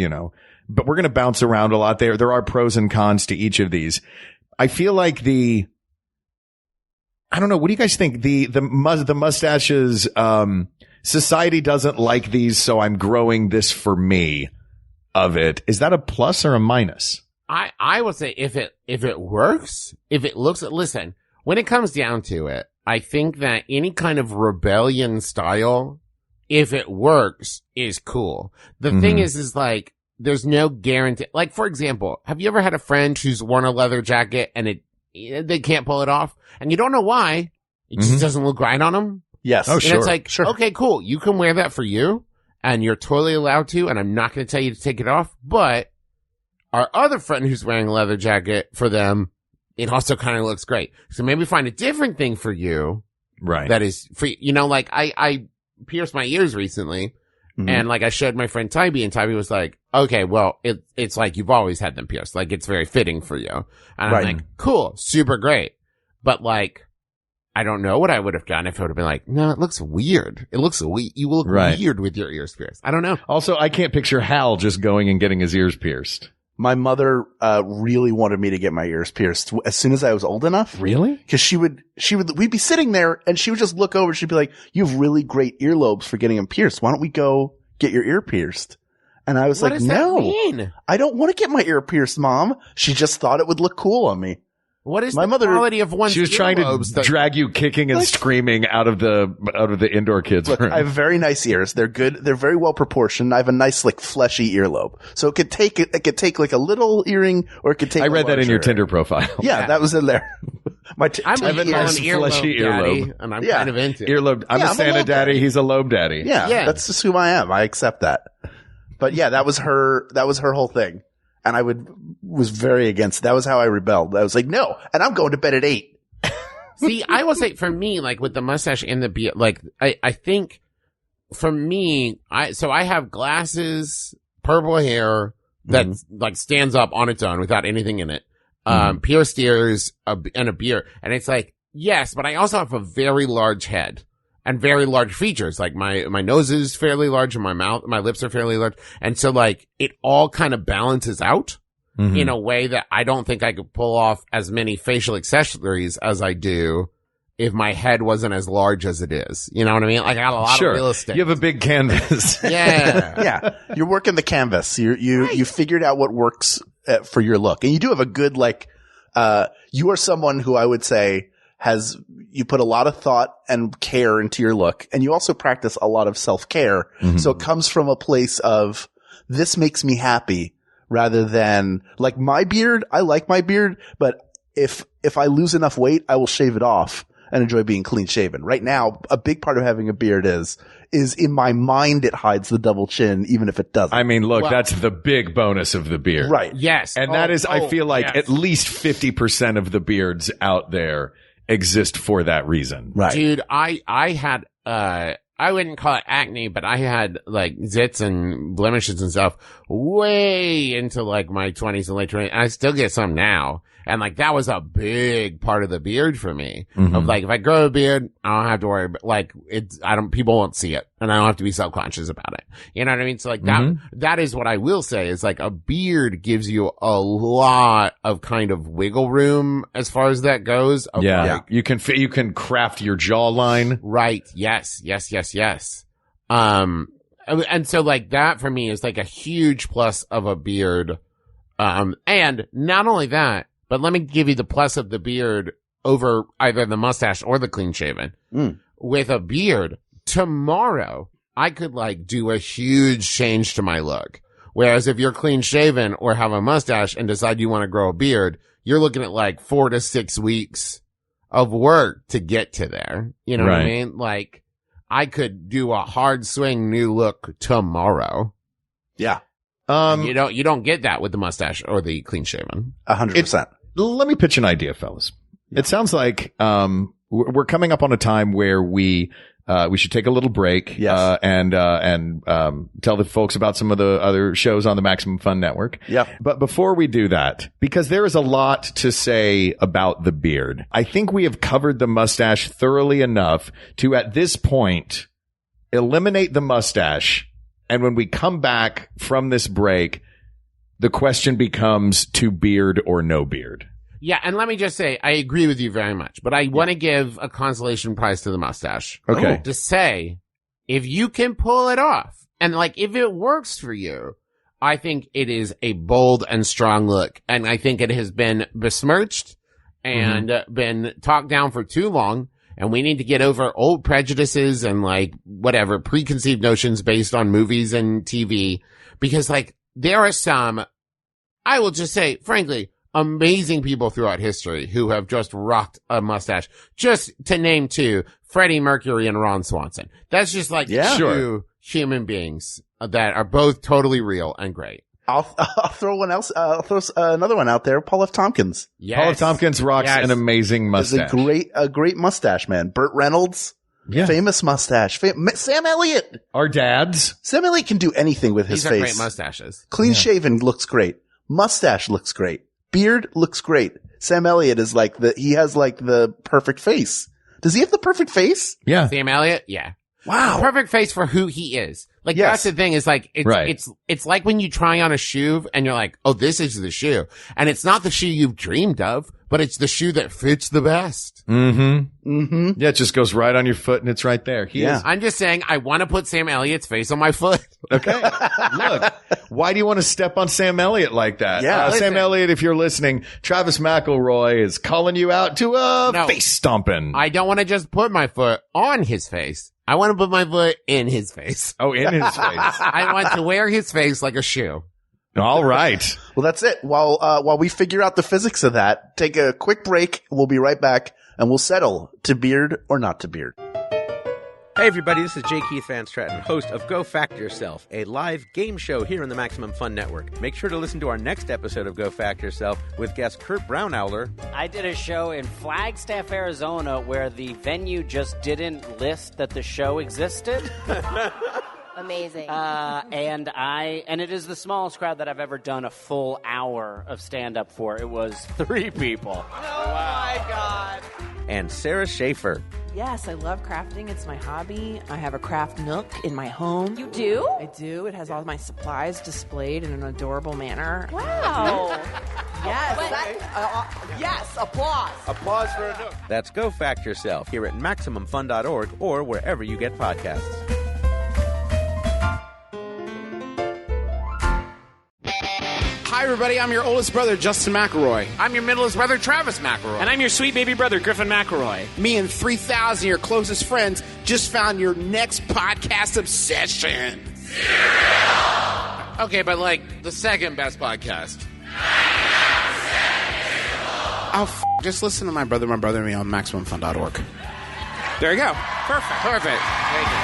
but we're going to bounce around a lot there. There are pros and cons to each of these. I feel like I don't know. What do you guys think? The mustaches, society doesn't like these, so I'm growing this for me of it. Is that a plus or a minus? I would say if it works, listen, when it comes down to it, I think that any kind of rebellion style, if it works, is cool. The thing is like, there's no guarantee. Like, for example, have you ever had a friend who's worn a leather jacket and they can't pull it off? And you don't know why. It just doesn't look right on them. Yes. Oh, and sure. it's like, okay, cool. You can wear that for you and you're totally allowed to. And I'm not going to tell you to take it off. But our other friend who's wearing a leather jacket, for them, it also kind of looks great. So maybe find a different thing for you. Right. That is for, like I pierced my ears recently. And like I showed my friend Tybee, and Tybee was like, okay, well, it's like you've always had them pierced. Like it's very fitting for you. And I'm like, cool, super great. But like, I don't know what I would have done if it would have been like, no, it looks weird. You look weird with your ears pierced. I don't know. Also, I can't picture Hal just going and getting his ears pierced. My mother really wanted me to get my ears pierced as soon as I was old enough. Really? Because we'd be sitting there and she would just look over. She'd be like, "You have really great earlobes for getting them pierced. Why don't we go get your ear pierced?" And I was What like, does "No, that mean? I don't want to get my ear pierced, Mom." She just thought it would look cool on me. What is My the mother- quality of one's She was trying to drag you kicking and screaming out of the indoor kids Look, room. I have very nice ears. They're good. They're very well proportioned. I have a nice, like, fleshy earlobe. So it could take like a little earring, or it could take. I read that in your larger. Tinder profile. Yeah, that was in there. I'm tiny like an ears. fleshy earlobe daddy, earlobe. and I'm Yeah. kind of into it. Earlobe. I'm Yeah, a I'm a Santa lobe daddy. daddy. He's a lobe daddy. Yeah, that's just who I am. I accept that. But yeah, that was her whole thing. And I was very against. That was how I rebelled. I was like, no, and I'm going to bed at 8. See, I will say for me, like with the mustache and the beard, like I think for me, I have glasses, purple hair, that like stands up on its own without anything in it. Pierced ears and a beard. And it's like, yes, but I also have a very large head and very large features. Like my nose is fairly large and my lips are fairly large. And so like it all kind of balances out in a way that I don't think I could pull off as many facial accessories as I do if my head wasn't as large as it is. You know what I mean? Like I got a lot of real estate. You have a big canvas. Yeah. Yeah. You're working the canvas. You figured out what works for your look. And you do have a good, like, you are someone who I would say you put a lot of thought and care into your look. And you also practice a lot of self-care. So it comes from a place of this makes me happy rather than like my beard. I like my beard, but if I lose enough weight, I will shave it off and enjoy being clean shaven. Right now, a big part of having a beard is in my mind it hides the double chin, even if it doesn't. I mean, look, that's the big bonus of the beard. Right. Yes. And that is, I feel like at least 50% of the beards out there exist for that reason. Right. Dude, I had, I wouldn't call it acne, but I had like zits and blemishes and stuff way into like my 20s and late 20s. And I still get some now. And like that was a big part of the beard for me. Of like if I grow a beard, I don't have to worry about like people won't see it and I don't have to be self-conscious about it. You know what I mean? So like that is what I will say is like a beard gives you a lot of kind of wiggle room as far as that goes. Yeah. You can craft your jawline. Right. Yes. And so like that for me is like a huge plus of a beard. And not only that, but let me give you the plus of the beard over either the mustache or the clean shaven. With a beard, tomorrow I could like do a huge change to my look. Whereas if you're clean shaven or have a mustache and decide you want to grow a beard, you're looking at like 4 to 6 weeks of work to get to there. You know what I mean? Like I could do a hard swing new look tomorrow. Yeah. You don't get that with the mustache or the clean shaven. 100%. Let me pitch an idea, fellas. Yeah. It sounds like, we're coming up on a time where we should take a little break. Yes. And tell the folks about some of the other shows on the Maximum Fun Network. Yep. But before we do that, because there is a lot to say about the beard, I think we have covered the mustache thoroughly enough to, at this point, eliminate the mustache. And when we come back from this break, the question becomes to beard or no beard. Yeah, and let me just say, I agree with you very much, but I want to give a consolation prize to the mustache. Okay. To say, if you can pull it off, and like, if it works for you, I think it is a bold and strong look. And I think it has been besmirched and been talked down for too long. And we need to get over old prejudices and like, whatever, preconceived notions based on movies and TV. Because like, there are some, I will just say, frankly, amazing people throughout history who have just rocked a mustache. Just to name two, Freddie Mercury and Ron Swanson. That's just like two human beings that are both totally real and great. I'll throw one else. I'll throw another one out there. Paul F. Tompkins. Yes. Paul F. Tompkins rocks an amazing mustache. It's a great mustache, man. Burt Reynolds. Yeah. Famous mustache. Sam Elliott. Our dads. Sam Elliott can do anything with his These face. are great mustaches. Clean shaven looks great. Mustache looks great. Beard looks great. Sam Elliott is like he has the perfect face. Does he have the perfect face? Yeah. Sam Elliott? Yeah. Wow. Perfect face for who he is. Like, that's the thing is like, it's like when you try on a shoe and you're like, oh, this is the shoe. And it's not the shoe you've dreamed of, but it's the shoe that fits the best. Yeah, it just goes right on your foot and it's right there. I'm just saying, I want to put Sam Elliott's face on my foot. Okay. Look, why do you want to step on Sam Elliott like that? Yeah. Sam Elliott, if you're listening, Travis McElroy is calling you out to face stomping. I don't want to just put my foot on his face. I want to put my foot in his face. Oh, in his face. I want to wear his face like a shoe. All right. Well, that's it. While we figure out the physics of that, take a quick break. We'll be right back and we'll settle to beard or not to beard. Hey everybody, this is J. Keith Van Stratton, host of Go Fact Yourself, a live game show here on the Maximum Fun Network. Make sure to listen to our next episode of Go Fact Yourself with guest Kurt Brownowler. I did a show in Flagstaff, Arizona, where the venue just didn't list that the show existed. Amazing. And it is the smallest crowd that I've ever done a full hour of stand-up for. It was 3 people. Oh my God. And Sarah Schaefer. Yes, I love crafting. It's my hobby. I have a craft nook in my home. You do? I do. It has all my supplies displayed in an adorable manner. Wow. Yes. Yes. Applause. Applause for a nook. That's Go Fact Yourself here at MaximumFun.org or wherever you get podcasts. Hi, everybody. I'm your oldest brother, Justin McElroy. I'm your middleest brother, Travis McElroy. And I'm your sweet baby brother, Griffin McElroy. Me and 3,000 of your closest friends just found your next podcast obsession. Okay, but like the second best podcast. Oh, just listen to my brother and me on MaximumFun.org. There you go. Perfect. Thank you.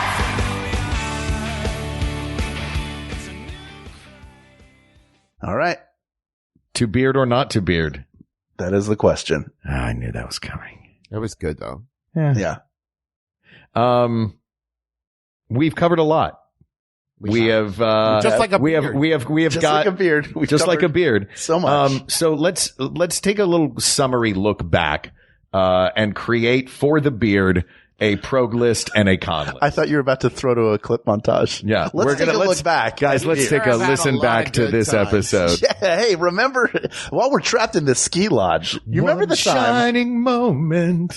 All right. To beard or not to beard? That is the question. I knew that was coming. It was good though. Yeah. We've covered a lot. We have just like a beard. We have Just got like a beard. We've just like a covered beard. so much. So let's take a little summary look back and create for the beard a prog list and a con list. I thought you were about to throw to a clip montage. Yeah, let's look back, guys. Let's take a listen back to this episode. Yeah, hey, remember while we're trapped in this ski lodge, you remember the time? Shining moment.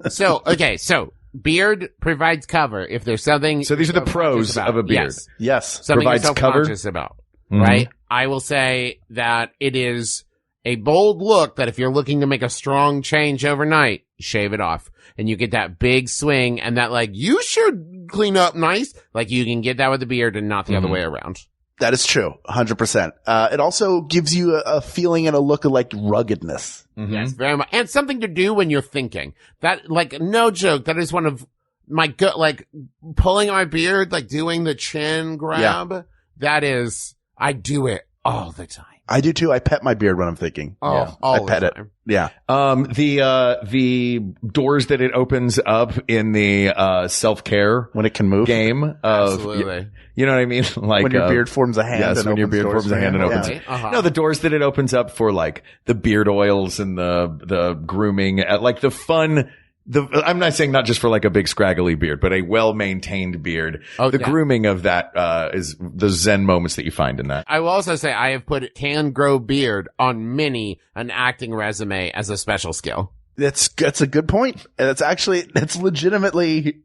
So beard provides cover if there's something. So these are the pros of a beard. Yes, something provides you're self-conscious about, right? I will say that it is a bold look that if you're looking to make a strong change overnight, shave it off. And you get that big swing and that like, you should clean up nice. Like you can get that with the beard and not the other way around. That is true. 100%. It also gives you a feeling and a look of like ruggedness. Yes, very much. And something to do when you're thinking. That, like, no joke. That is one of my like pulling my beard, like doing the chin grab. Yeah. That is, I do it all the time. I do too. I pet my beard when I'm thinking. Oh, I pet it. Yeah. The doors that it opens up in the self-care when it can move game of, absolutely. You know what I mean? Like when your beard forms a hand. Yes, when your beard forms a hand and opens. Yeah. No, the doors that it opens up for like the beard oils and the grooming, like the fun. I'm not saying not just for like a big scraggly beard, but a well-maintained beard. Oh, the grooming of that, is the zen moments that you find in that. I will also say I have put can grow beard on many an acting resume as a special skill. That's a good point. And it's legitimately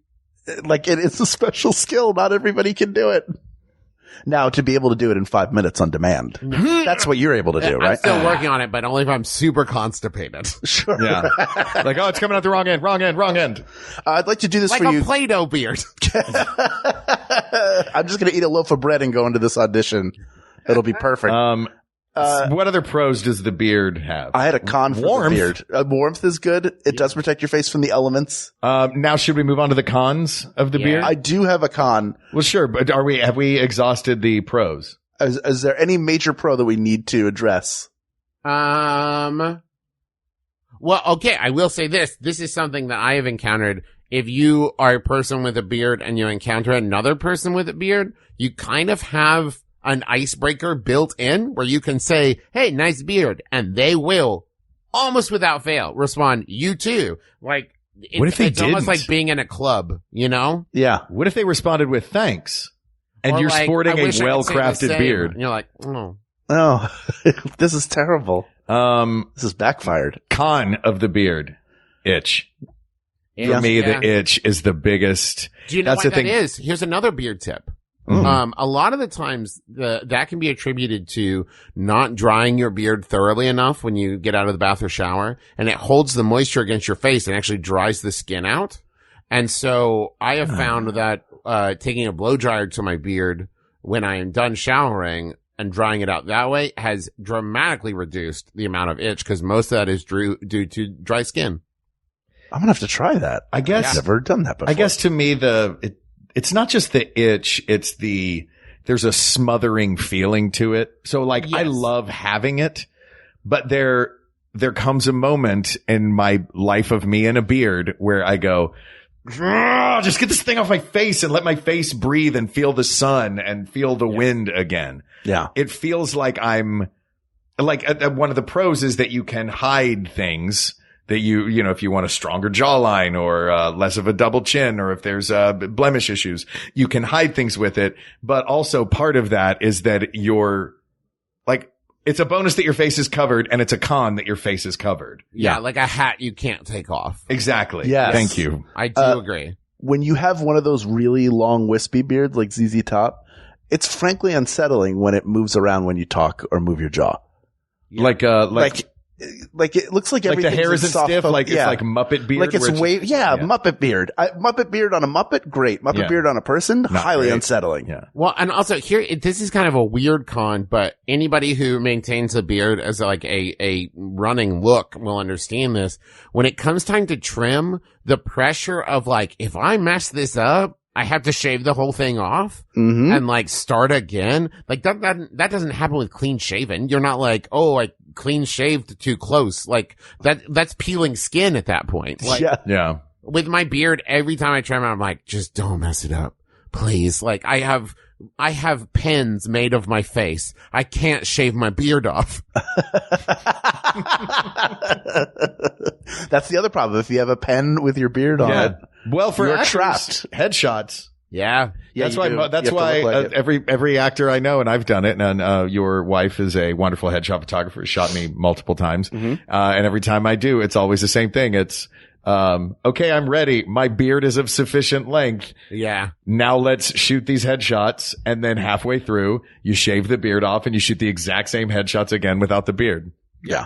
like it's a special skill. Not everybody can do it. Now, to be able to do it in 5 minutes on demand. That's what you're able to do, right? I'm still working on it, but only if I'm super constipated. Sure. Yeah. Like, oh, it's coming out the wrong end. I'd like to do this like for you. Like a Play-Doh beard. I'm just going to eat a loaf of bread and go into this audition. It'll be perfect. What other pros does the beard have? I had a con for the beard. Warmth is good. It does protect your face from the elements. Now should we move on to the cons of the beard? I do have a con. Well, sure, but have we exhausted the pros? Is there any major pro that we need to address? Well, okay, I will say this. This is something that I have encountered. If you are a person with a beard and you encounter another person with a beard, you kind of have an icebreaker built in where you can say, hey, nice beard. And they will almost without fail respond, you too. Like, what if it's almost like being in a club, you know? Yeah. What if they responded with thanks? And you're like, sporting a well-crafted beard. And you're like, oh. Oh, this is terrible. This is backfired. Con of the beard. Itch. For me, the itch is the biggest. Do you know what that is? Here's another beard tip. A lot of the times that can be attributed to not drying your beard thoroughly enough when you get out of the bath or shower, and it holds the moisture against your face and actually dries the skin out. And so I have found that taking a blow dryer to my beard when I am done showering and drying it out that way has dramatically reduced the amount of itch, because most of that is due to dry skin. I'm gonna have to try that. I guess I've never done that before. I guess to me it's not just the itch, it's there's a smothering feeling to it. So like, yes. I love having it, but there comes a moment in my life of me and a beard where I go, just get this thing off my face and let my face breathe and feel the sun and feel the wind again. Yeah. It feels like I'm like one of the pros is that you can hide things that you know, if you want a stronger jawline or less of a double chin, or if there's blemish issues, you can hide things with it. But also part of that is that you're like, it's a bonus that your face is covered, and it's a con that your face is covered. Yeah, like a hat you can't take off. Exactly. Yes. Thank you. I do agree. When you have one of those really long wispy beards like ZZ Top, it's frankly unsettling when it moves around when you talk or move your jaw. Like it looks like everything. the hair isn't stiff, like it's like Muppet beard. Like it's Muppet beard. Muppet beard on a Muppet, great. Muppet beard on a person, highly unsettling. Yeah. Well, and also here, this is kind of a weird con, but anybody who maintains a beard as like a running look will understand this. When it comes time to trim, the pressure of like, if I mess this up, I have to shave the whole thing off and like start again. Like that doesn't happen with clean shaven. You're not like, oh, I clean shaved too close. Like that's peeling skin at that point. Like, yeah. With my beard, every time I trim it, I'm like, just don't mess it up. Please. Like I have pens made of my face. I can't shave my beard off. That's the other problem. If you have a pen with your beard on it, well, for you're actors, trapped. Headshots. Yeah. That's why every actor I know, and I've done it, and your wife is a wonderful headshot photographer, shot me multiple times. And every time I do, it's always the same thing. It's okay, I'm ready. My beard is of sufficient length. Yeah. Now let's shoot these headshots. And then halfway through, you shave the beard off and you shoot the exact same headshots again without the beard. Yeah.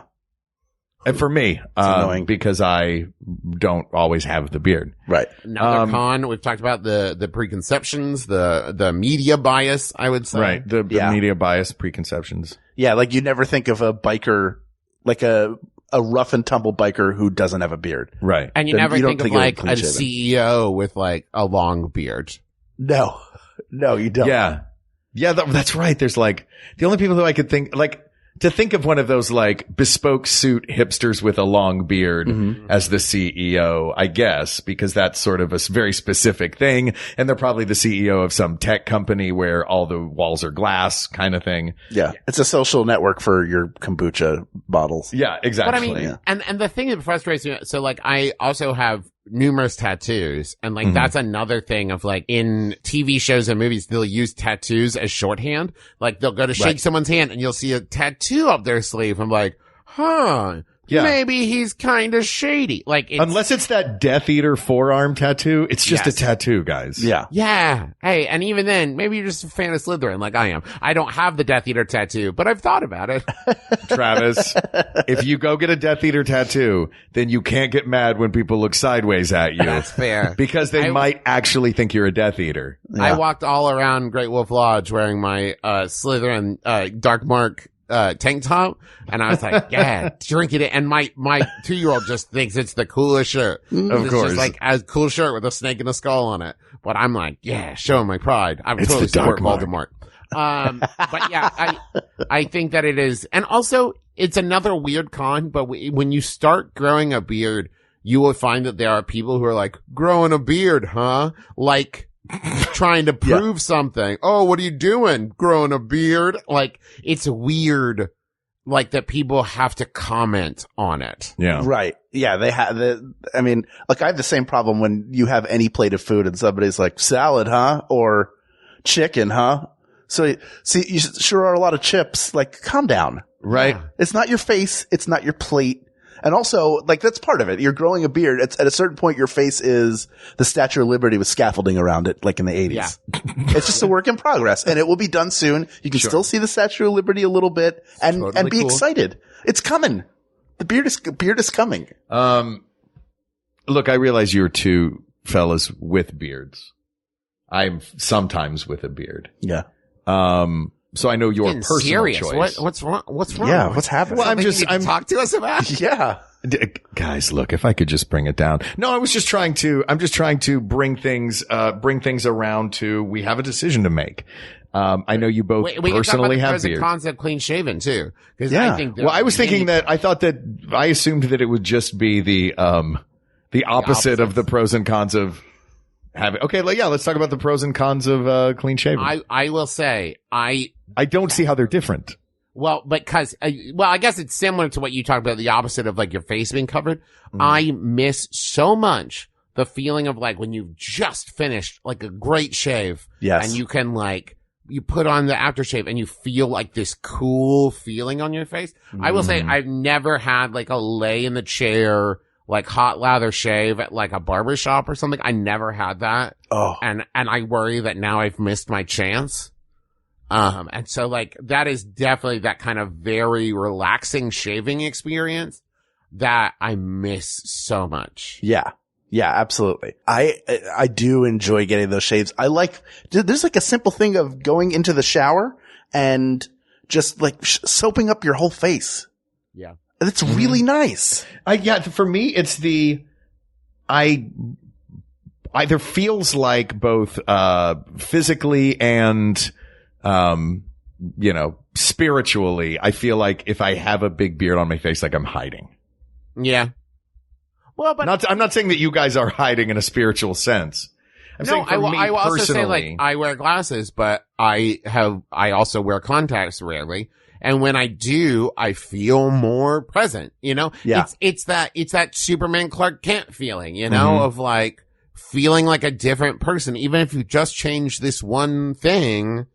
And for me, annoying because I don't always have the beard. Right. Another con, we've talked about the preconceptions, the media bias, I would say. Right. The media bias, preconceptions. Yeah. Like you never think of a biker, like a rough and tumble biker who doesn't have a beard. Right. And you Then never you think don't of think of like a clean-shaven. CEO with like a long beard. No, you don't. Yeah. Yeah, that's right. There's like, the only people who I could think, like, to think of one of those like bespoke suit hipsters with a long beard as the CEO, I guess, because that's sort of a very specific thing. And they're probably the CEO of some tech company where all the walls are glass kind of thing. Yeah. It's a social network for your kombucha bottles. Yeah, exactly. But I mean, and the thing that frustrates me, so like I also have numerous tattoos, and like that's another thing of like in TV shows and movies, they'll use tattoos as shorthand. Like they'll go to shake someone's hand and you'll see a tattoo up their sleeve. I'm like, maybe he's kind of shady. Like unless it's that Death Eater forearm tattoo, it's just a tattoo, guys. Yeah. Hey, and even then, maybe you're just a fan of Slytherin like I am. I don't have the Death Eater tattoo, but I've thought about it. Travis, if you go get a Death Eater tattoo, then you can't get mad when people look sideways at you. That's fair. Because they might actually think you're a Death Eater. Yeah. I walked all around Great Wolf Lodge wearing my Slytherin Dark Mark tank top, and I was like, yeah, drinking it. And my 2-year-old just thinks it's the coolest shirt. Of course. Just like a cool shirt with a snake and a skull on it. But I'm like, yeah, showing my pride. I would It's totally the Dark support Mark. Voldemort. But yeah, I think that it is. And also it's another weird con, but when you start growing a beard, you will find that there are people who are like, growing a beard, huh? Like, trying to prove something. Oh, what are you doing? Growing a beard? Like, it's weird, like, that people have to comment on it. Yeah. Right. Yeah. They have I mean, like I have the same problem when you have any plate of food and somebody's like, salad, huh? Or chicken, huh? So, see, you sure are a lot of chips. Like, calm down. Right. Yeah. It's not your face. It's not your plate. And also, like, that's part of it. You're growing a beard. It's at a certain point, your face is the Statue of Liberty with scaffolding around it, like in the 80s. Yeah. It's just a work in progress, and it will be done soon. You can still see the Statue of Liberty a little bit and be excited. It's coming. The beard is coming. Look, I realize you're two fellas with beards. I'm sometimes with a beard. Yeah. So I know your Getting personal serious. choice. What's wrong? What's wrong? Yeah. What's happening? Well, I'm talk to us about. Yeah. Guys, look, if I could just bring it down. No, I'm just trying to bring things around to, we have a decision to make. I know you both we personally have pros and beards. cons of clean shaven too. Cause Yeah. I think Well, I was thinking I assumed that it would just be the opposite of the pros and cons of Okay, let's talk about the pros and cons of clean shaven. I will say, I don't see how they're different. Well, because, I guess it's similar to what you talked about, the opposite of like your face being covered. I miss so much the feeling of like when you've just finished like a great shave. Yes. And you can like, you put on the aftershave and you feel like this cool feeling on your face. I will say I've never had like a lay in the chair, like hot lather shave at like a barbershop or something. I never had that. Oh. And I worry that now I've missed my chance. And so like that is definitely that kind of very relaxing shaving experience that I miss so much. Yeah. Yeah, absolutely. I do enjoy getting those shaves. There's like a simple thing of going into the shower and just like soaping up your whole face. Yeah. It's really nice. For me, it's either feels like both, physically and, spiritually, I feel like if I have a big beard on my face, like I'm hiding. Yeah. Well, but I'm not saying that you guys are hiding in a spiritual sense. I will also say like I wear glasses, but I also wear contacts rarely. And when I do, I feel more present, Yeah. It's that Superman Clark Kent feeling, of like feeling like a different person, even if you just change this one thing,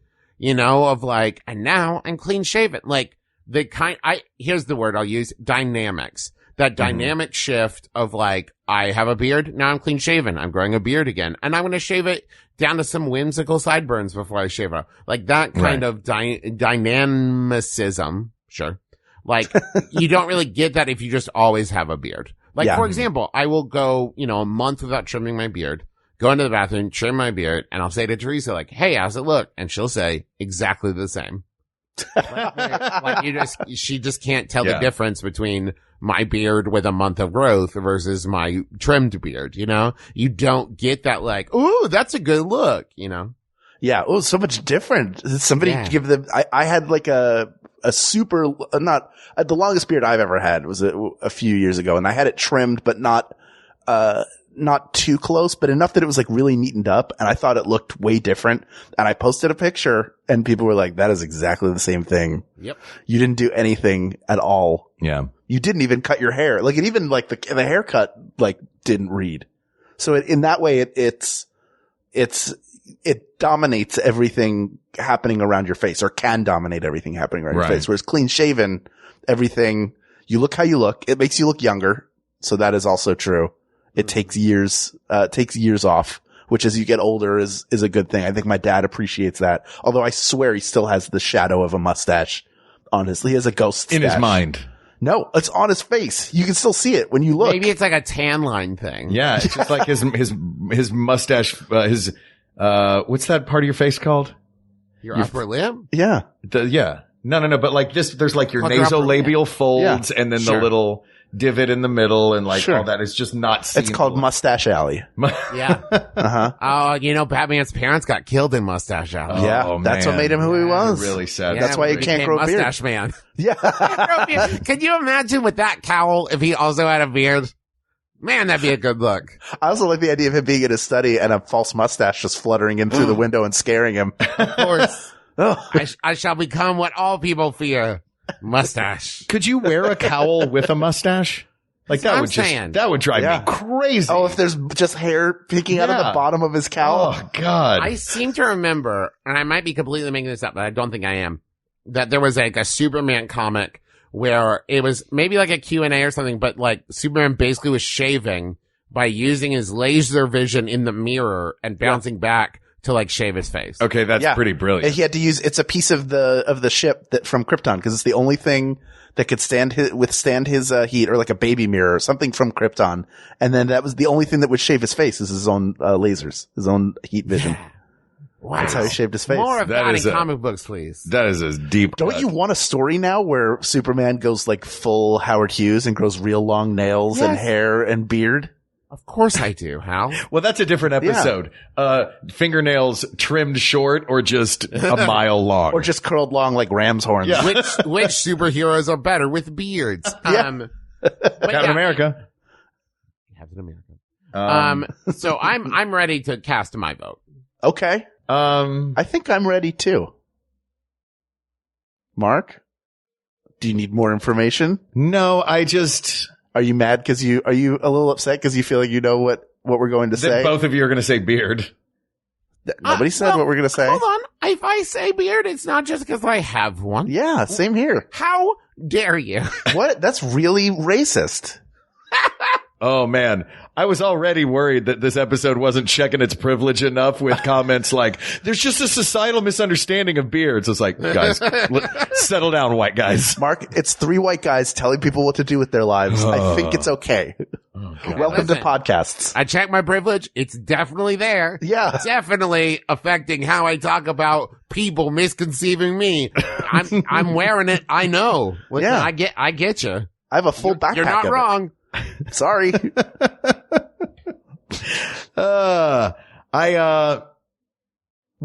of like, and now I'm clean shaven. Like here's the word I'll use, dynamics. That dynamic shift of like, I have a beard, now I'm clean shaven. I'm growing a beard again. And I'm going to shave it down to some whimsical sideburns before I shave it off. Like that kind of dynamicism. Sure. Like you don't really get that if you just always have a beard. Like for example, I will go, a month without trimming my beard, go into the bathroom, trim my beard, and I'll say to Teresa like, hey, how's it look? And she'll say exactly the same. She just can't tell the difference between my beard with a month of growth versus my trimmed beard, You don't get that like, ooh, that's a good look, Yeah. Oh, so much different. Somebody give them, I had like a super, the longest beard I've ever had was a few years ago, and I had it trimmed, but not too close, but enough that it was like really neatened up, and I thought it looked way different. And I posted a picture and people were like, that is exactly the same thing. Yep. You didn't do anything at all. Yeah. You didn't even cut your hair. Like it even like the haircut like didn't read. So in that way it dominates everything happening around your face, or can dominate everything happening around your face. Whereas clean shaven, everything, you look how you look. It makes you look younger. So that is also true. It takes years off, which as you get older is a good thing. I think my dad appreciates that. Although I swear he still has the shadow of a mustache on he has a ghost stash. In his mind. No, it's on his face. You can still see it when you look. Maybe it's like a tan line thing. Yeah. It's just like his mustache, what's that part of your face called? Your upper lip? Yeah. No. But like this, there's like your nasolabial folds and then the little divot in the middle and like all that is just not seen. It's called Mustache Alley. Yeah. Oh, Batman's parents got killed in Mustache Alley. Yeah. That's what made him who he was. Really sad. That's why he can't grow a beard. Mustache Man. Yeah. Can you imagine with that cowl if he also had a beard? Man, that'd be a good look. I also like the idea of him being in his study and a false mustache just fluttering in through the window and scaring him. Of course. I shall become what all people fear. Mustache. Could you wear a cowl with a mustache? Like that would drive me crazy. Oh, if there's just hair peeking out of the bottom of his cowl. Oh God. I seem to remember, and I might be completely making this up, but I don't think I am, that there was like a Superman comic where it was maybe like a Q&A or something, but like Superman basically was shaving by using his laser vision in the mirror and bouncing back to like shave his face. Okay, that's pretty brilliant. He had to use, it's a piece of the ship that from Krypton, because it's the only thing that could withstand his heat, or like a baby mirror or something from Krypton. And then that was the only thing that would shave his face, is his own lasers, his own heat vision. Wow. That's how he shaved his face. More of that in comic books, please. That is a deep Don't you want a story now where Superman goes like full Howard Hughes and grows real long nails and hair and beard? Of course I do, Hal. Well, that's a different episode. Fingernails trimmed short or just a mile long. Or just curled long like ram's horns. Yeah. Which superheroes are better with beards? Captain America. Captain America. So I'm ready to cast my vote. Okay. I think I'm ready too. Mark, do you need more information? No, Are you mad are you a little upset because you feel like you know what we're going to say? Both of you are going to say beard. Nobody said what we're going to say. Hold on. If I say beard, it's not just because I have one. Yeah, same here. How dare you? What? That's really racist. Oh man, I was already worried that this episode wasn't checking its privilege enough with comments like, there's just a societal misunderstanding of beards. It's like, guys, settle down, white guys. Mark, it's 3 white guys telling people what to do with their lives. I think it's okay. Welcome to podcasts. I checked my privilege. It's definitely there. Yeah. Definitely affecting how I talk about people misconceiving me. I'm wearing it. I know. Listen, Yeah. I get you. I have a full backpack. You're not of it. wrong. Sorry. What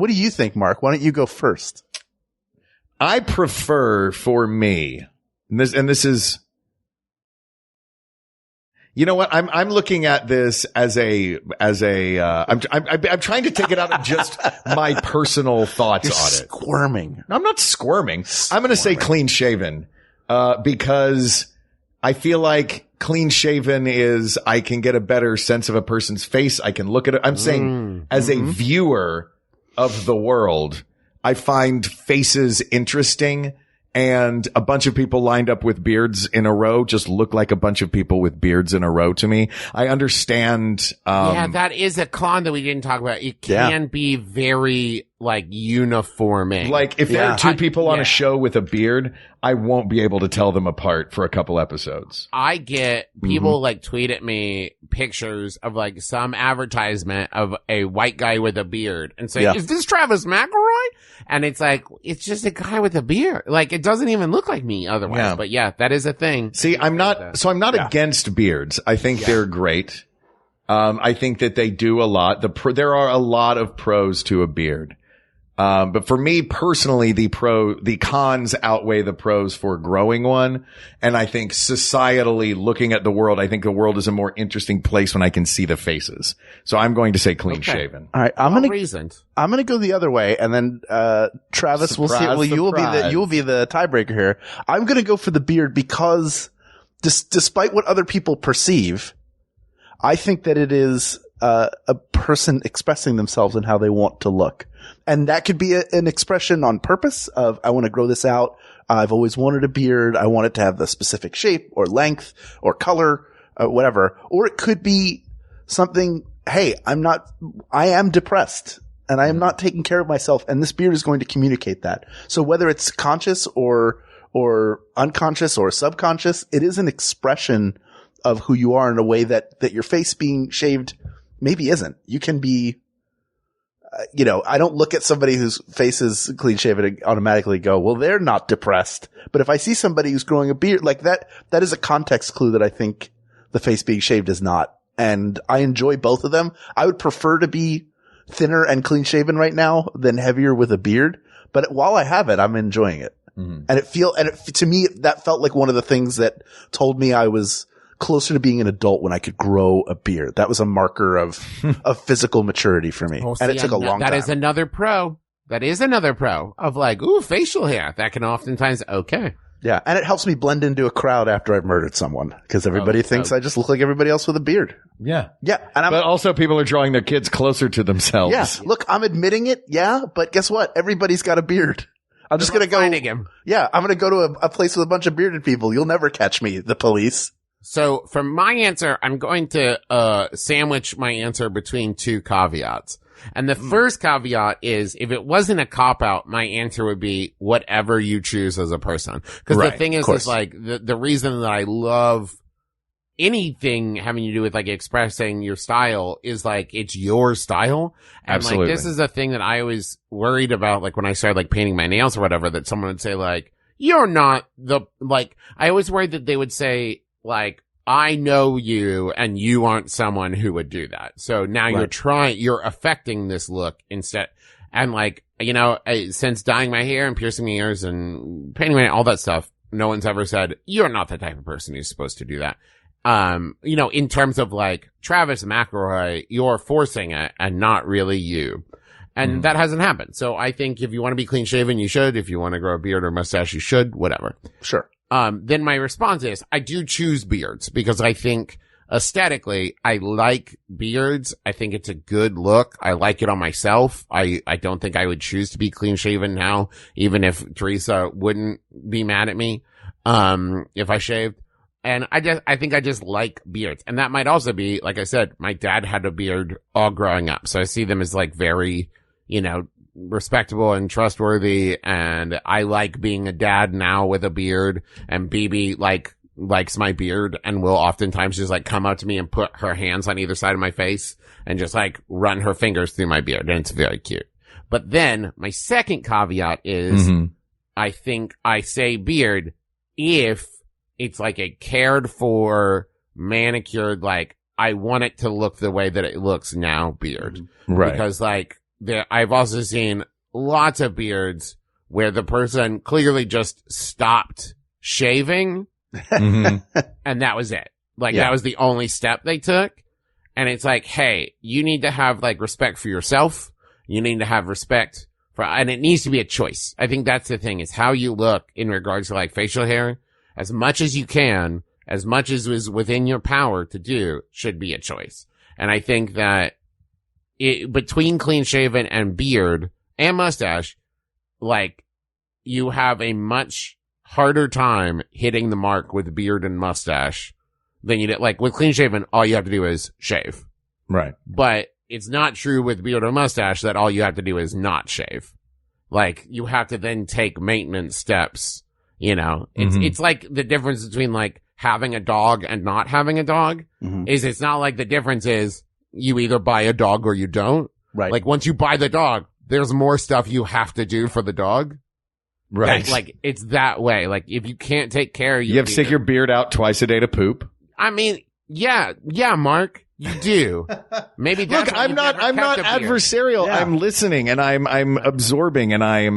do you think, Mark? Why don't you go first? I prefer for me, and this is, you know what? I'm looking at this I'm trying to take it out of just my personal thoughts You're on it. Squirming. I'm not squirming. I'm going to say clean shaven, because I feel like clean shaven is, I can get a better sense of a person's face. I can look at it. I'm saying as a viewer of the world, I find faces interesting, and a bunch of people lined up with beards in a row just look like a bunch of people with beards in a row to me. I understand. Yeah, that is a con that we didn't talk about. It can be very uniforming. Like if there are 2 people on a show with a beard, I won't be able to tell them apart for a couple episodes. I get people tweet at me pictures of some advertisement of a white guy with a beard and say, is this Travis McElroy? And it's it's just a guy with a beard. It doesn't even look like me otherwise. Yeah. But yeah, that is a thing. See, I'm not against beards. I think they're great. I think that they do a lot. There are a lot of pros to a beard. But for me personally, the cons outweigh the pros for growing one. And I think societally, looking at the world, I think the world is a more interesting place when I can see the faces. So I'm going to say clean shaven. All right. I'm going to go the other way. And then, Travis, we'll see. Well, you will be the tiebreaker here. I'm going to go for the beard because despite what other people perceive, I think that it is, a person expressing themselves and how they want to look. And that could be an expression on purpose of, I want to grow this out. I've always wanted a beard. I want it to have the specific shape or length or color, whatever. Or it could be something, hey, I am depressed and I am not taking care of myself. And this beard is going to communicate that. So whether it's conscious or unconscious or subconscious, it is an expression of who you are in a way that your face being shaved maybe isn't. You can be, I don't look at somebody whose face is clean shaven and automatically go, well, they're not depressed. But if I see somebody who's growing a beard like that is a context clue that I think the face being shaved is not. And I enjoy both of them. I would prefer to be thinner and clean shaven right now than heavier with a beard. But while I have it, I'm enjoying it. Mm-hmm. And to me, that felt like one of the things that told me I was closer to being an adult when I could grow a beard. That was a marker of physical maturity for me. And it took a long time. That is another pro. That is another pro of facial hair. That can oftentimes, okay. Yeah. And it helps me blend into a crowd after I've murdered someone because everybody thinks I just look like everybody else with a beard. Yeah. Yeah. But also people are drawing their kids closer to themselves. Yeah. Look, I'm admitting it. Yeah. But guess what? Everybody's got a beard. I'm just going to go. Finding him. Yeah. I'm going to go to a place with a bunch of bearded people. You'll never catch me, the police. So for my answer, I'm going to sandwich my answer between 2 caveats. And the first caveat is if it wasn't a cop-out, my answer would be whatever you choose as a person. Because the thing is the reason that I love anything having to do with expressing your style is it's your style. And Absolutely. This is a thing that I always worried about when I started painting my nails or whatever, that someone would say you're not I always worried that they would say I know you and you aren't someone who would do that. So now you're affecting this look instead. And since dyeing my hair and piercing my ears and painting my, all that stuff, no one's ever said, you're not the type of person who's supposed to do that. in terms of like Travis McElroy, you're forcing it and not really you. And that hasn't happened. So I think if you want to be clean shaven, you should. If you want to grow a beard or mustache, you should, whatever. Sure. Then my response is I do choose beards because I think aesthetically, I like beards. I think it's a good look. I like it on myself. I don't think I would choose to be clean shaven now, even if Teresa wouldn't be mad at me, if I shaved. And I think I just like beards. And that might also be, like I said, my dad had a beard all growing up. So I see them as like very, respectable and trustworthy. And I like being a dad now with a beard, and BB likes my beard and will oftentimes just like come up to me and put her hands on either side of my face and just like run her fingers through my beard. And it's very cute. But then my second caveat is I think I say beard if it's like a cared for, manicured, like I want it to look the way that it looks now beard. Right. Because like I've also seen lots of beards where the person clearly just stopped shaving and that was it. Like that was the only step they took. And it's like, hey, you need to have like respect for yourself. You need to have respect for, and it needs to be a choice. I think that's the thing, is how you look in regards to like facial hair. As much as you can, as much as is within your power to do, should be a choice. And I think that between clean shaven and beard and mustache, like you have a much harder time hitting the mark with beard and mustache than you did. Like with clean shaven, all you have to do is shave. Right. But it's not true with beard or mustache that all you have to do is not shave. Like you have to then take maintenance steps. It's like the difference between like having a dog and not having a dog is it's not like the difference is you either buy a dog or you don't. Right. Like once you buy the dog, there's more stuff you have to do for the dog. Right. Like it's that way. Like if you can't take care of you have to stick your beard out twice a day to poop. I mean, yeah, Mark, you do. Maybe that's look. I'm not adversarial. Yeah. I'm listening and I'm absorbing and I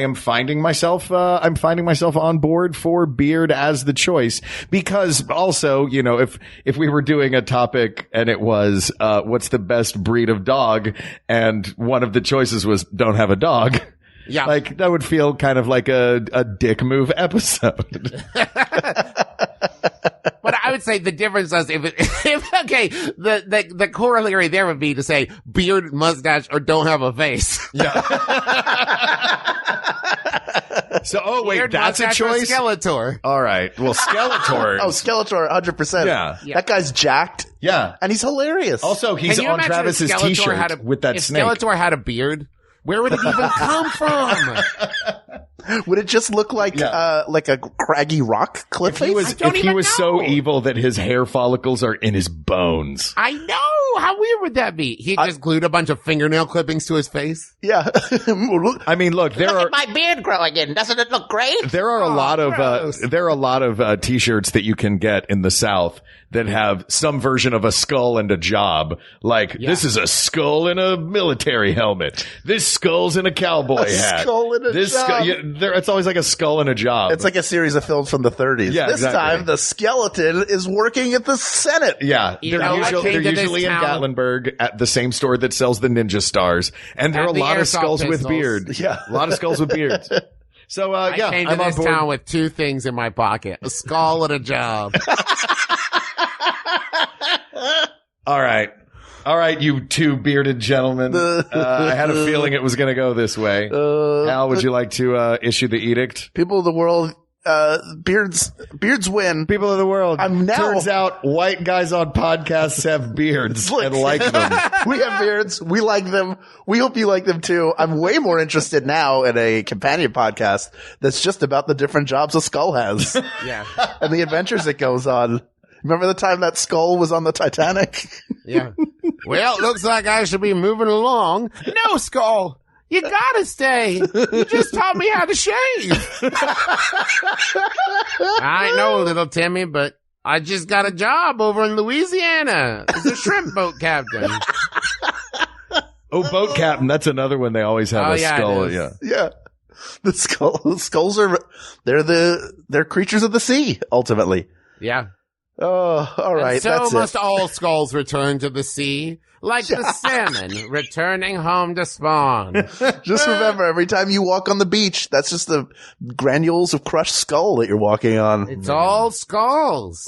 am finding myself on board for beard as the choice, because also, if we were doing a topic and it was, what's the best breed of dog, and one of the choices was don't have a dog. Yeah. Like that would feel kind of like a dick move episode. But I would say the difference is the corollary there would be to say beard, mustache, or don't have a face. Yeah. So, wait, beard, that's a choice? Skeletor. All right. Well, Skeletor. Skeletor, 100%. Yeah. That guy's jacked. Yeah. And he's hilarious. Also, he's on Travis's t-shirt with that snake. If Skeletor had a beard, where would it even come from? Would it just look like a craggy rock cliff face? If he was so evil that his hair follicles are in his bones. I know. How weird would that be? He just glued a bunch of fingernail clippings to his face. Yeah. I mean, look, look at my beard growing in. Doesn't it look great? There are a lot of t-shirts that you can get in the South that have some version of a skull and a job. Like, this is a skull in a military helmet. This skull's in a cowboy hat. Skull in a job. It's always like a skull in a job. It's like a series of films from the 30s. Yeah, this time, the skeleton is working at the Senate. Yeah. They're usually in Gatlinburg at the same store that sells the ninja stars. And there are a lot of skulls with beard. Yeah. A lot of skulls with beards. So, I came to this town with two things in my pocket. A skull and a job. All right, you two bearded gentlemen. I had a feeling it was going to go this way. Al, would you like to issue the edict? People of the world, beards win. People of the world. Now, turns out white guys on podcasts have beards and like them. We have beards. We like them. We hope you like them too. I'm way more interested now in a companion podcast that's just about the different jobs a skull has. Yeah. And the adventures it goes on. Remember the time that skull was on the Titanic? Yeah. Well, it looks like I should be moving along. No, Skull. You gotta stay. You just taught me how to shave. I know, little Timmy, but I just got a job over in Louisiana as a shrimp boat captain. Oh, boat captain. That's another one. They always have a skull. Yeah. The skulls are, they're creatures of the sea, ultimately. Yeah. Oh, all right. And so that's must it. all skulls return to the sea, like the salmon returning home to spawn. Just remember, every time you walk on the beach, that's just the granules of crushed skull that you're walking on. It's all skulls.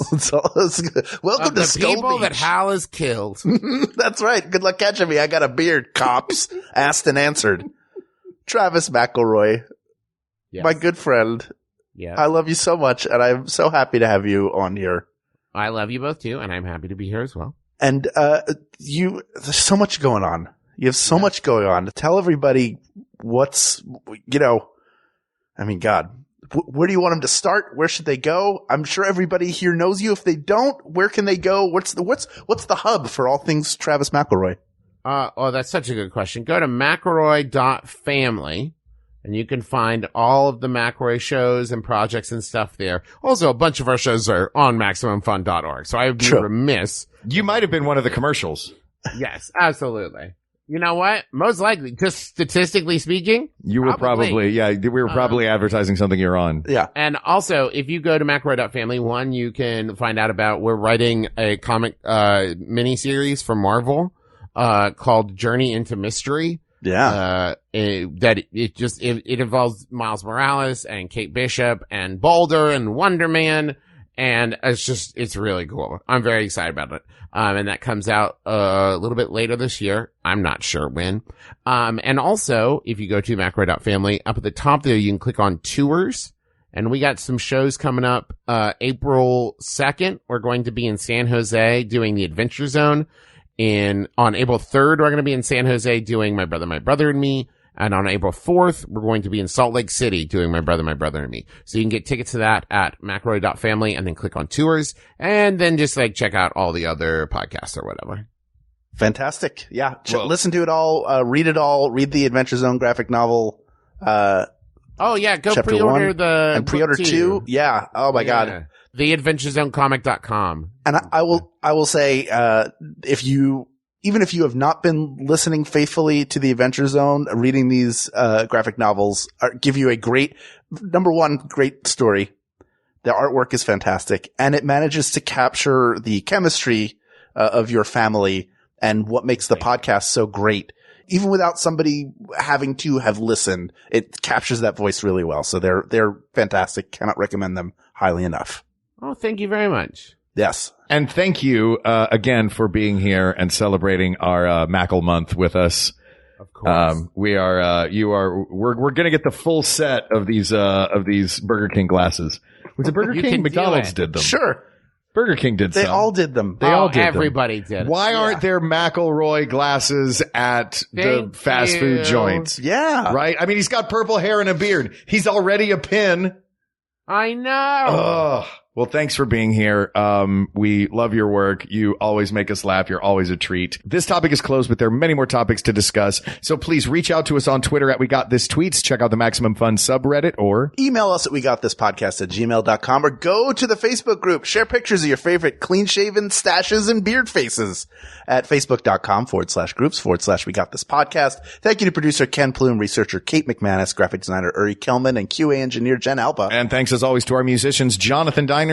Welcome of to the Skull people Beach. that Hal has killed. That's right. Good luck catching me. I got a beard, cops. Asked and answered. Travis McElroy, Yes. my good friend. Yes. I love you so much, and I'm so happy to have you on here. I love you both too, and I'm happy to be here as well. And there's so much going on. You have so much going on. Tell everybody what's, I mean, God, where do you want them to start? Where should they go? I'm sure everybody here knows you. If they don't, where can they go? What's the hub for all things Travis McElroy? That's such a good question. Go to McElroy.family. And you can find all of the McElroy shows and projects and stuff there. Also, a bunch of our shows are on MaximumFun.org. So I would be remiss. You might have been one of the commercials. Yes, absolutely. You know what? Most likely, just statistically speaking. You were probably we were probably advertising something you're on. Yeah. And also, if you go to McElroy.family, you can find out about, we're writing a comic, miniseries for Marvel, called Journey into Mystery. Yeah. It involves Miles Morales and Kate Bishop and Boulder and Wonder Man. And it's really cool. I'm very excited about it. And that comes out a little bit later this year. I'm not sure when. And also, if you go to McElroy.family, up at the top there, you can click on tours. And we got some shows coming up. April 2nd, we're going to be in San Jose doing the Adventure Zone. On April 3rd, we're going to be in San Jose doing My Brother and Me. And on April 4th, we're going to be in Salt Lake City doing My Brother and Me. So you can get tickets to that at McElroy.family and then click on tours and then just check out all the other podcasts or whatever. Fantastic. Yeah. Listen to it all, read the Adventure Zone graphic novel. Go pre-order and pre-order 2. Yeah. Oh my God. TheAdventureZoneComic.com. And I will say, even if you have not been listening faithfully to the Adventure Zone, reading these, graphic novels give you a great story. The artwork is fantastic and it manages to capture the chemistry, of your family and what makes the podcast so great. Even without somebody having to have listened, it captures that voice really well. So they're fantastic. Cannot recommend them highly enough. Oh, thank you very much. Yes. And thank you, again for being here and celebrating our, Mackle month with us. Of course. We're going to get the full set of these Burger King glasses. Was it Burger King? McDonald's did them. Sure. Burger King did some. They all did them. Everybody did. Why aren't there McElroy glasses at the fast food joints? Yeah. Right? I mean, he's got purple hair and a beard. He's already a pin. I know. Well, thanks for being here. We love your work. You always make us laugh. You're always a treat. This topic is closed, but there are many more topics to discuss. So please reach out to us on Twitter at WeGotThisTweets. Check out the Maximum Fun subreddit or email us at WeGotThisPodcast@gmail.com or go to the Facebook group. Share pictures of your favorite clean-shaven stashes and beard faces at Facebook.com/groups/WeGotThisPodcast. Thank you to producer Ken Plume, researcher Kate McManus, graphic designer Uri Kelman, and QA engineer Jen Alba. And thanks as always to our musicians, Jonathan Dinerstein,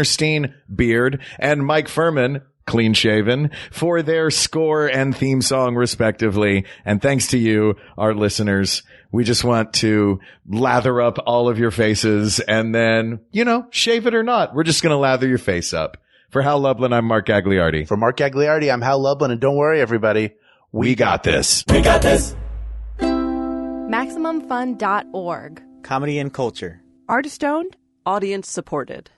beard, and Mike Furman, clean shaven, for their score and theme song respectively. And thanks to you, our listeners. We just want to lather up all of your faces and then, shave it or not. We're just going to lather your face up. For Hal Lublin, I'm Mark Gagliardi. For Mark Gagliardi, I'm Hal Lublin. And don't worry, everybody. We got this. We got this. MaximumFun.org. Comedy and culture. Artist owned. Audience supported.